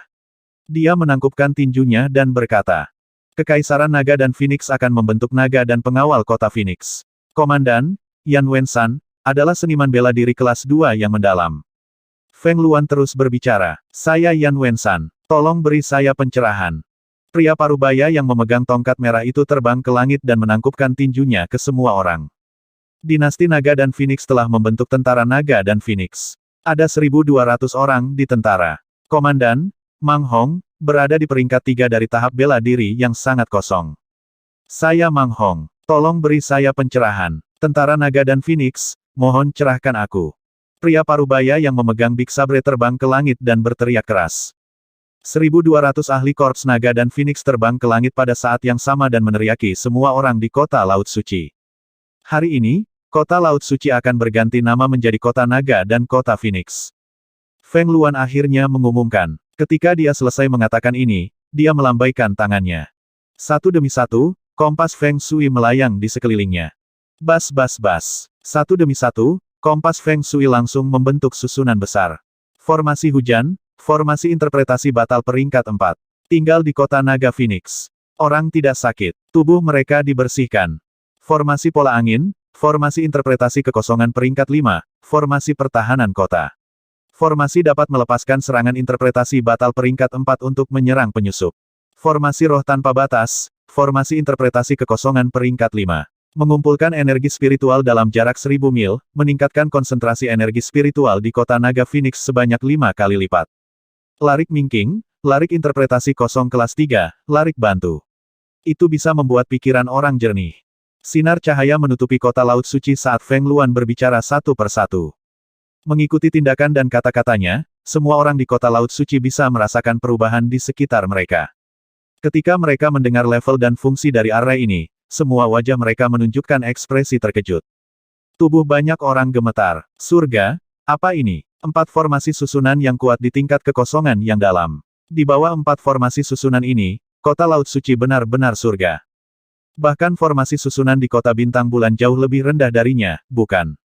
Dia menangkupkan tinjunya dan berkata, Kekaisaran Naga dan Phoenix akan membentuk naga dan pengawal kota Phoenix. Komandan, Yan Wensan, adalah seniman bela diri kelas 2 yang mendalam. Feng Luan terus berbicara, Saya Yan Wensan, tolong beri saya pencerahan. Pria parubaya yang memegang tongkat merah itu terbang ke langit dan menangkupkan tinjunya ke semua orang. Dinasti Naga dan Phoenix telah membentuk tentara Naga dan Phoenix. Ada 1.200 orang di tentara. Komandan, Mang Hong, berada di peringkat 3 dari tahap bela diri yang sangat kosong. Saya Mang Hong, tolong beri saya pencerahan. Tentara Naga dan Phoenix, mohon cerahkan aku. Pria parubaya yang memegang Big Sabre terbang ke langit dan berteriak keras. 1.200 ahli Korps Naga dan Phoenix terbang ke langit pada saat yang sama dan meneriaki semua orang di kota Laut Suci. Hari ini, kota Laut Suci akan berganti nama menjadi kota Naga dan kota Phoenix. Feng Luan akhirnya mengumumkan. Ketika dia selesai mengatakan ini, dia melambaikan tangannya. Satu demi satu, kompas Feng Shui melayang di sekelilingnya. Bas bas bas. Satu demi satu, kompas Feng Shui langsung membentuk susunan besar. Formasi hujan, formasi interpretasi batal peringkat 4. Tinggal di kota Naga Phoenix. Orang tidak sakit, tubuh mereka dibersihkan. Formasi pola angin, formasi interpretasi kekosongan peringkat 5, formasi pertahanan kota. Formasi dapat melepaskan serangan interpretasi batal peringkat 4 untuk menyerang penyusup. Formasi roh tanpa batas, formasi interpretasi kekosongan peringkat 5. Mengumpulkan energi spiritual dalam jarak 1000 mil, meningkatkan konsentrasi energi spiritual di kota Naga Phoenix sebanyak 5 kali lipat. Larik Mingking, larik interpretasi kosong kelas 3, larik bantu. Itu bisa membuat pikiran orang jernih. Sinar cahaya menutupi kota Laut Suci saat Feng Luan berbicara satu persatu. Mengikuti tindakan dan kata-katanya, semua orang di kota Laut Suci bisa merasakan perubahan di sekitar mereka. Ketika mereka mendengar level dan fungsi dari array ini, semua wajah mereka menunjukkan ekspresi terkejut. Tubuh banyak orang gemetar. Surga, apa ini? 4 formasi susunan yang kuat di tingkat kekosongan yang dalam. Di bawah 4 formasi susunan ini, kota Laut Suci benar-benar surga. Bahkan formasi susunan di kota Bintang Bulan jauh lebih rendah darinya, bukan?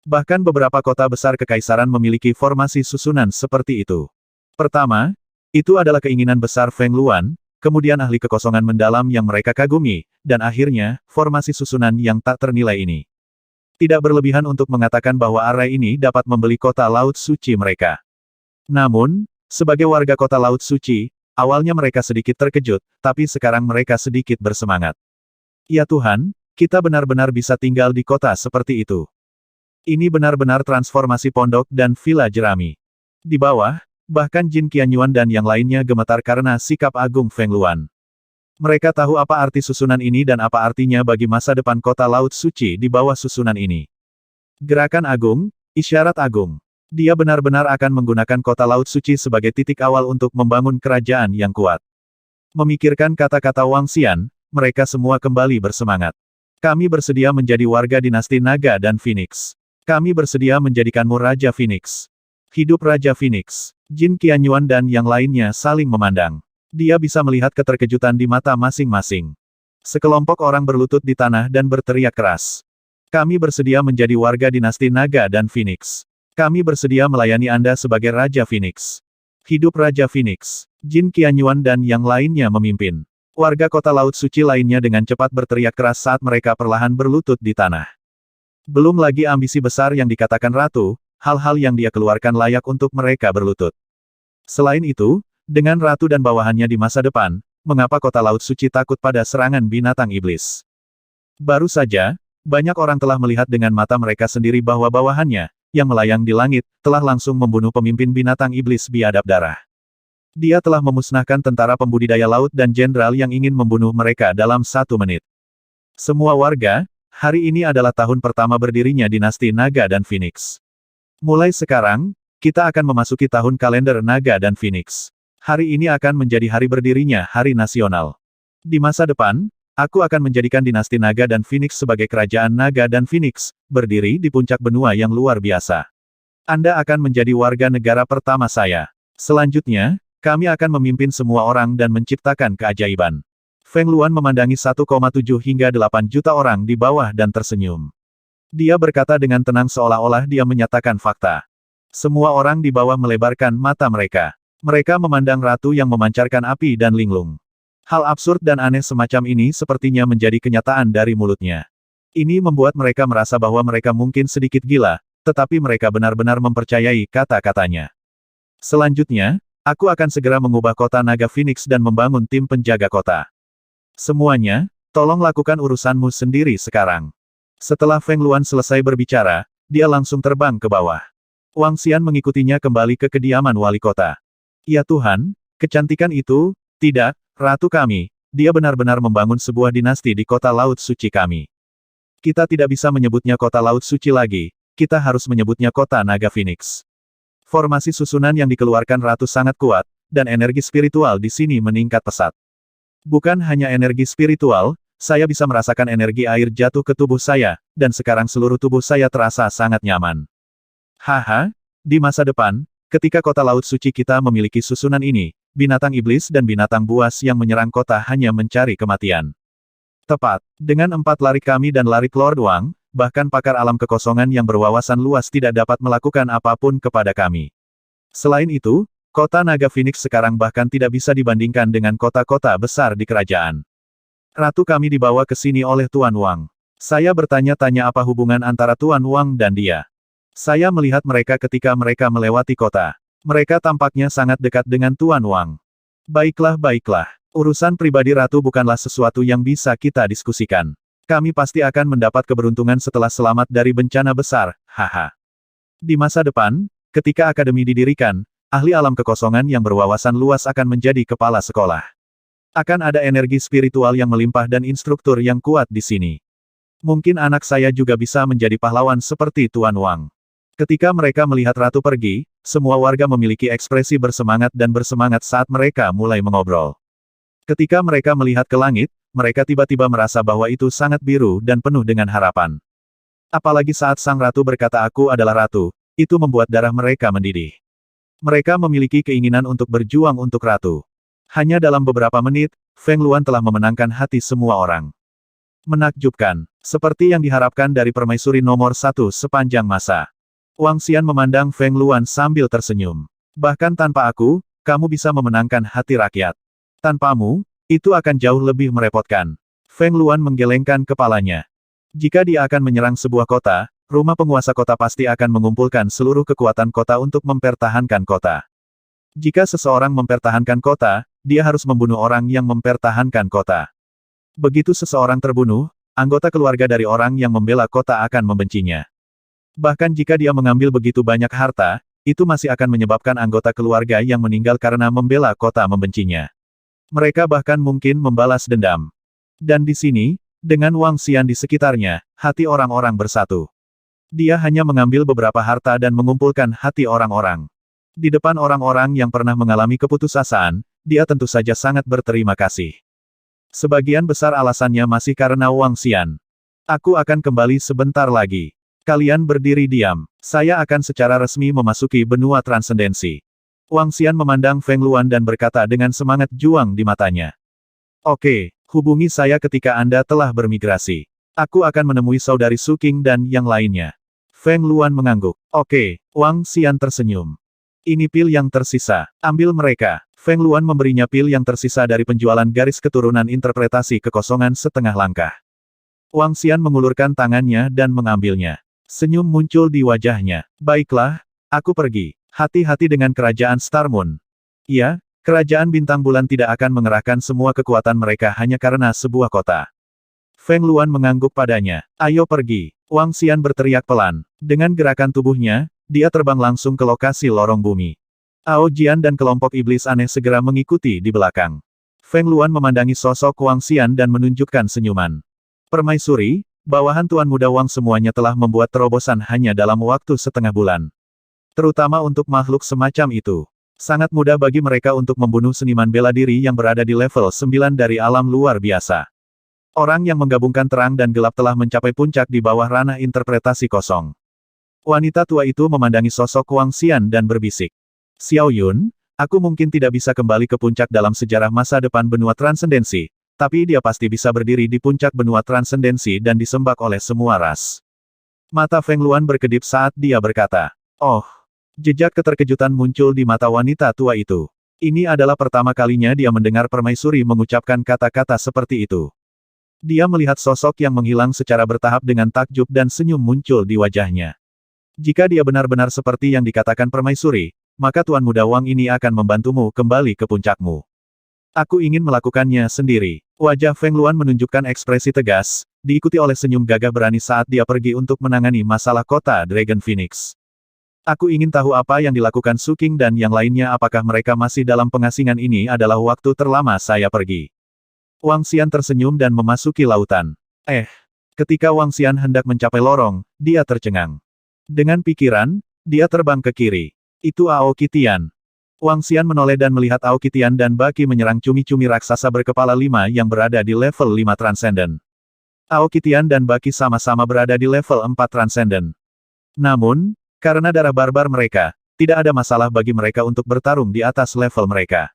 Bahkan beberapa kota besar kekaisaran memiliki formasi susunan seperti itu. Pertama, itu adalah keinginan besar Feng Luan, kemudian ahli kekosongan mendalam yang mereka kagumi, dan akhirnya, formasi susunan yang tak ternilai ini. Tidak berlebihan untuk mengatakan bahwa array ini dapat membeli kota Laut Suci mereka. Namun, sebagai warga kota Laut Suci, awalnya mereka sedikit terkejut, tapi sekarang mereka sedikit bersemangat. Ya Tuhan, kita benar-benar bisa tinggal di kota seperti itu. Ini benar-benar transformasi pondok dan villa jerami. Di bawah, bahkan Jin Qianyuan dan yang lainnya gemetar karena sikap agung Feng Luan. Mereka tahu apa arti susunan ini dan apa artinya bagi masa depan kota Laut Suci di bawah susunan ini. Gerakan agung, isyarat agung. Dia benar-benar akan menggunakan kota Laut Suci sebagai titik awal untuk membangun kerajaan yang kuat. Memikirkan kata-kata Wang Xian, mereka semua kembali bersemangat. Kami bersedia menjadi warga dinasti Naga dan Phoenix. Kami bersedia menjadikanmu Raja Phoenix. Hidup Raja Phoenix. Jin Qianyuan dan yang lainnya saling memandang. Dia bisa melihat keterkejutan di mata masing-masing. Sekelompok orang berlutut di tanah dan berteriak keras. Kami bersedia menjadi warga dinasti Naga dan Phoenix. Kami bersedia melayani Anda sebagai Raja Phoenix. Hidup Raja Phoenix. Jin Qianyuan dan yang lainnya memimpin. Warga kota Laut Suci lainnya dengan cepat berteriak keras saat mereka perlahan berlutut di tanah. Belum lagi ambisi besar yang dikatakan Ratu, hal-hal yang dia keluarkan layak untuk mereka berlutut. Selain itu, dengan Ratu dan bawahannya di masa depan, mengapa kota Laut Suci takut pada serangan binatang iblis? Baru saja, banyak orang telah melihat dengan mata mereka sendiri bahwa bawahannya, yang melayang di langit, telah langsung membunuh pemimpin binatang iblis biadab darah. Dia telah memusnahkan tentara pembudidaya laut dan jenderal yang ingin membunuh mereka dalam 1 menit. Semua warga, hari ini adalah tahun pertama berdirinya dinasti Naga dan Phoenix. Mulai sekarang, kita akan memasuki tahun kalender Naga dan Phoenix. Hari ini akan menjadi hari berdirinya Hari Nasional. Di masa depan, aku akan menjadikan dinasti Naga dan Phoenix sebagai kerajaan Naga dan Phoenix, berdiri di puncak benua yang luar biasa. Anda akan menjadi warga negara pertama saya. Selanjutnya, kami akan memimpin semua orang dan menciptakan keajaiban. Feng Luan memandangi 1,7 hingga 8 juta orang di bawah dan tersenyum. Dia berkata dengan tenang seolah-olah dia menyatakan fakta. Semua orang di bawah melebarkan mata mereka. Mereka memandang ratu yang memancarkan api dan linglung. Hal absurd dan aneh semacam ini sepertinya menjadi kenyataan dari mulutnya. Ini membuat mereka merasa bahwa mereka mungkin sedikit gila, tetapi mereka benar-benar mempercayai kata-katanya. Selanjutnya, aku akan segera mengubah kota Naga Phoenix dan membangun tim penjaga kota. Semuanya, tolong lakukan urusanmu sendiri sekarang. Setelah Feng Luan selesai berbicara, dia langsung terbang ke bawah. Wang Xian mengikutinya kembali ke kediaman wali kota. Ya Tuhan, kecantikan itu, tidak, ratu kami, dia benar-benar membangun sebuah dinasti di kota Laut Suci kami. Kita tidak bisa menyebutnya kota Laut Suci lagi, kita harus menyebutnya kota Naga Phoenix. Formasi susunan yang dikeluarkan ratu sangat kuat, dan energi spiritual di sini meningkat pesat. Bukan hanya energi spiritual, saya bisa merasakan energi air jatuh ke tubuh saya, dan sekarang seluruh tubuh saya terasa sangat nyaman. Haha, di masa depan, ketika kota Laut Suci kita memiliki susunan ini, binatang iblis dan binatang buas yang menyerang kota hanya mencari kematian. Tepat, dengan 4 larik kami dan larik Lord Wang, bahkan pakar alam kekosongan yang berwawasan luas tidak dapat melakukan apapun kepada kami. Selain itu, kota Naga Phoenix sekarang bahkan tidak bisa dibandingkan dengan kota-kota besar di kerajaan. Ratu kami dibawa ke sini oleh Tuan Wang. Saya bertanya-tanya apa hubungan antara Tuan Wang dan dia. Saya melihat mereka ketika mereka melewati kota. Mereka tampaknya sangat dekat dengan Tuan Wang. Baiklah, urusan pribadi Ratu bukanlah sesuatu yang bisa kita diskusikan. Kami pasti akan mendapat keberuntungan setelah selamat dari bencana besar, haha. Di masa depan, ketika akademi didirikan, ahli alam kekosongan yang berwawasan luas akan menjadi kepala sekolah. Akan ada energi spiritual yang melimpah dan instruktur yang kuat di sini. Mungkin anak saya juga bisa menjadi pahlawan seperti Tuan Wang. Ketika mereka melihat Ratu pergi, semua warga memiliki ekspresi bersemangat dan bersemangat saat mereka mulai mengobrol. Ketika mereka melihat ke langit, mereka tiba-tiba merasa bahwa itu sangat biru dan penuh dengan harapan. Apalagi saat sang ratu berkata aku adalah ratu, itu membuat darah mereka mendidih. Mereka memiliki keinginan untuk berjuang untuk ratu. Hanya dalam beberapa menit, Feng Luan telah memenangkan hati semua orang. Menakjubkan, seperti yang diharapkan dari permaisuri nomor 1 sepanjang masa. Wang Xian memandang Feng Luan sambil tersenyum. Bahkan tanpa aku, kamu bisa memenangkan hati rakyat. Tanpamu, itu akan jauh lebih merepotkan. Feng Luan menggelengkan kepalanya. Jika dia akan menyerang sebuah kota, rumah penguasa kota pasti akan mengumpulkan seluruh kekuatan kota untuk mempertahankan kota. Jika seseorang mempertahankan kota, dia harus membunuh orang yang mempertahankan kota. Begitu seseorang terbunuh, anggota keluarga dari orang yang membela kota akan membencinya. Bahkan jika dia mengambil begitu banyak harta, itu masih akan menyebabkan anggota keluarga yang meninggal karena membela kota membencinya. Mereka bahkan mungkin membalas dendam. Dan di sini, dengan Wang Xian di sekitarnya, hati orang-orang bersatu. Dia hanya mengambil beberapa harta dan mengumpulkan hati orang-orang. Di depan orang-orang yang pernah mengalami keputusasaan, dia tentu saja sangat berterima kasih. Sebagian besar alasannya masih karena Wang Xian. Aku akan kembali sebentar lagi. Kalian berdiri diam. Saya akan secara resmi memasuki benua transendensi. Wang Xian memandang Feng Luan dan berkata dengan semangat juang di matanya. Oke, hubungi saya ketika Anda telah bermigrasi. Aku akan menemui saudari Su Qing dan yang lainnya. Feng Luan mengangguk. Oke, Wang Xian tersenyum. Ini pil yang tersisa. Ambil mereka. Feng Luan memberinya pil yang tersisa dari penjualan garis keturunan interpretasi kekosongan setengah langkah. Wang Xian mengulurkan tangannya dan mengambilnya. Senyum muncul di wajahnya. Baiklah, aku pergi. Hati-hati dengan kerajaan Star Moon. Iya, kerajaan bintang bulan tidak akan mengerahkan semua kekuatan mereka hanya karena sebuah kota. Feng Luan mengangguk padanya. Ayo pergi. Wang Xian berteriak pelan. Dengan gerakan tubuhnya, dia terbang langsung ke lokasi lorong bumi. Ao Jian dan kelompok iblis aneh segera mengikuti di belakang. Feng Luan memandangi sosok Wang Xian dan menunjukkan senyuman. Permaisuri, bawahan Tuan Muda Wang semuanya telah membuat terobosan hanya dalam waktu setengah bulan. Terutama untuk makhluk semacam itu. Sangat mudah bagi mereka untuk membunuh seniman bela diri yang berada di level 9 dari alam luar biasa. Orang yang menggabungkan terang dan gelap telah mencapai puncak di bawah ranah interpretasi kosong. Wanita tua itu memandangi sosok Wang Xian dan berbisik. Xiao Yun, aku mungkin tidak bisa kembali ke puncak dalam sejarah masa depan benua transendensi, tapi dia pasti bisa berdiri di puncak benua transendensi dan disembah oleh semua ras. Mata Feng Luan berkedip saat dia berkata, "Oh." Jejak keterkejutan muncul di mata wanita tua itu. Ini adalah pertama kalinya dia mendengar permaisuri mengucapkan kata-kata seperti itu. Dia melihat sosok yang menghilang secara bertahap dengan takjub dan senyum muncul di wajahnya. Jika dia benar-benar seperti yang dikatakan permaisuri, maka Tuan Muda Wang ini akan membantumu kembali ke puncakmu. Aku ingin melakukannya sendiri. Wajah Feng Luan menunjukkan ekspresi tegas, diikuti oleh senyum gagah berani saat dia pergi untuk menangani masalah kota Dragon Phoenix. Aku ingin tahu apa yang dilakukan Su King dan yang lainnya, apakah mereka masih dalam pengasingan. Ini adalah waktu terlama saya pergi. Wang Xian tersenyum dan memasuki lautan. Ketika Wang Xian hendak mencapai lorong, dia tercengang. Dengan pikiran, dia terbang ke kiri. Itu Aoki Tian. Wang Xian menoleh dan melihat Aoki Tian dan Baki menyerang cumi-cumi raksasa berkepala 5 yang berada di level 5 Transcendent. Aoki Tian dan Baki sama-sama berada di level 4 Transcendent. Namun, karena darah barbar mereka, tidak ada masalah bagi mereka untuk bertarung di atas level mereka.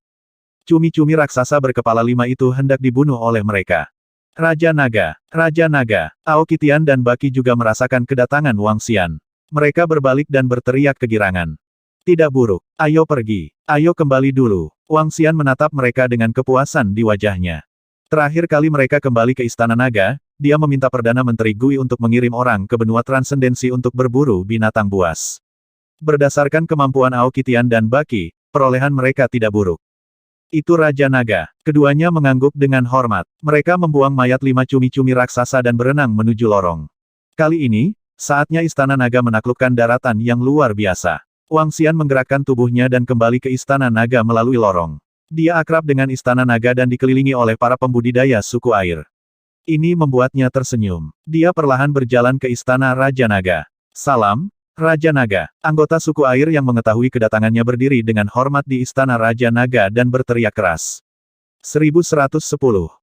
Cumi-cumi raksasa berkepala 5 itu hendak dibunuh oleh mereka. Raja Naga, Raja Naga, Aoki Tian dan Baki juga merasakan kedatangan Wang Xian. Mereka berbalik dan berteriak kegirangan. Tidak buruk, ayo pergi, ayo kembali dulu. Wang Xian menatap mereka dengan kepuasan di wajahnya. Terakhir kali mereka kembali ke Istana Naga, dia meminta Perdana Menteri Gui untuk mengirim orang ke benua transendensi untuk berburu binatang buas. Berdasarkan kemampuan Aoki Tian dan Baki, perolehan mereka tidak buruk. Itu Raja Naga. Keduanya mengangguk dengan hormat. Mereka membuang mayat 5 cumi-cumi raksasa dan berenang menuju lorong. Kali ini, saatnya Istana Naga menaklukkan daratan yang luar biasa. Wang Xian menggerakkan tubuhnya dan kembali ke Istana Naga melalui lorong. Dia akrab dengan Istana Naga dan dikelilingi oleh para pembudidaya suku air. Ini membuatnya tersenyum. Dia perlahan berjalan ke Istana Raja Naga. Salam, Raja Naga. Anggota suku air yang mengetahui kedatangannya berdiri dengan hormat di Istana Raja Naga dan berteriak keras. 1110.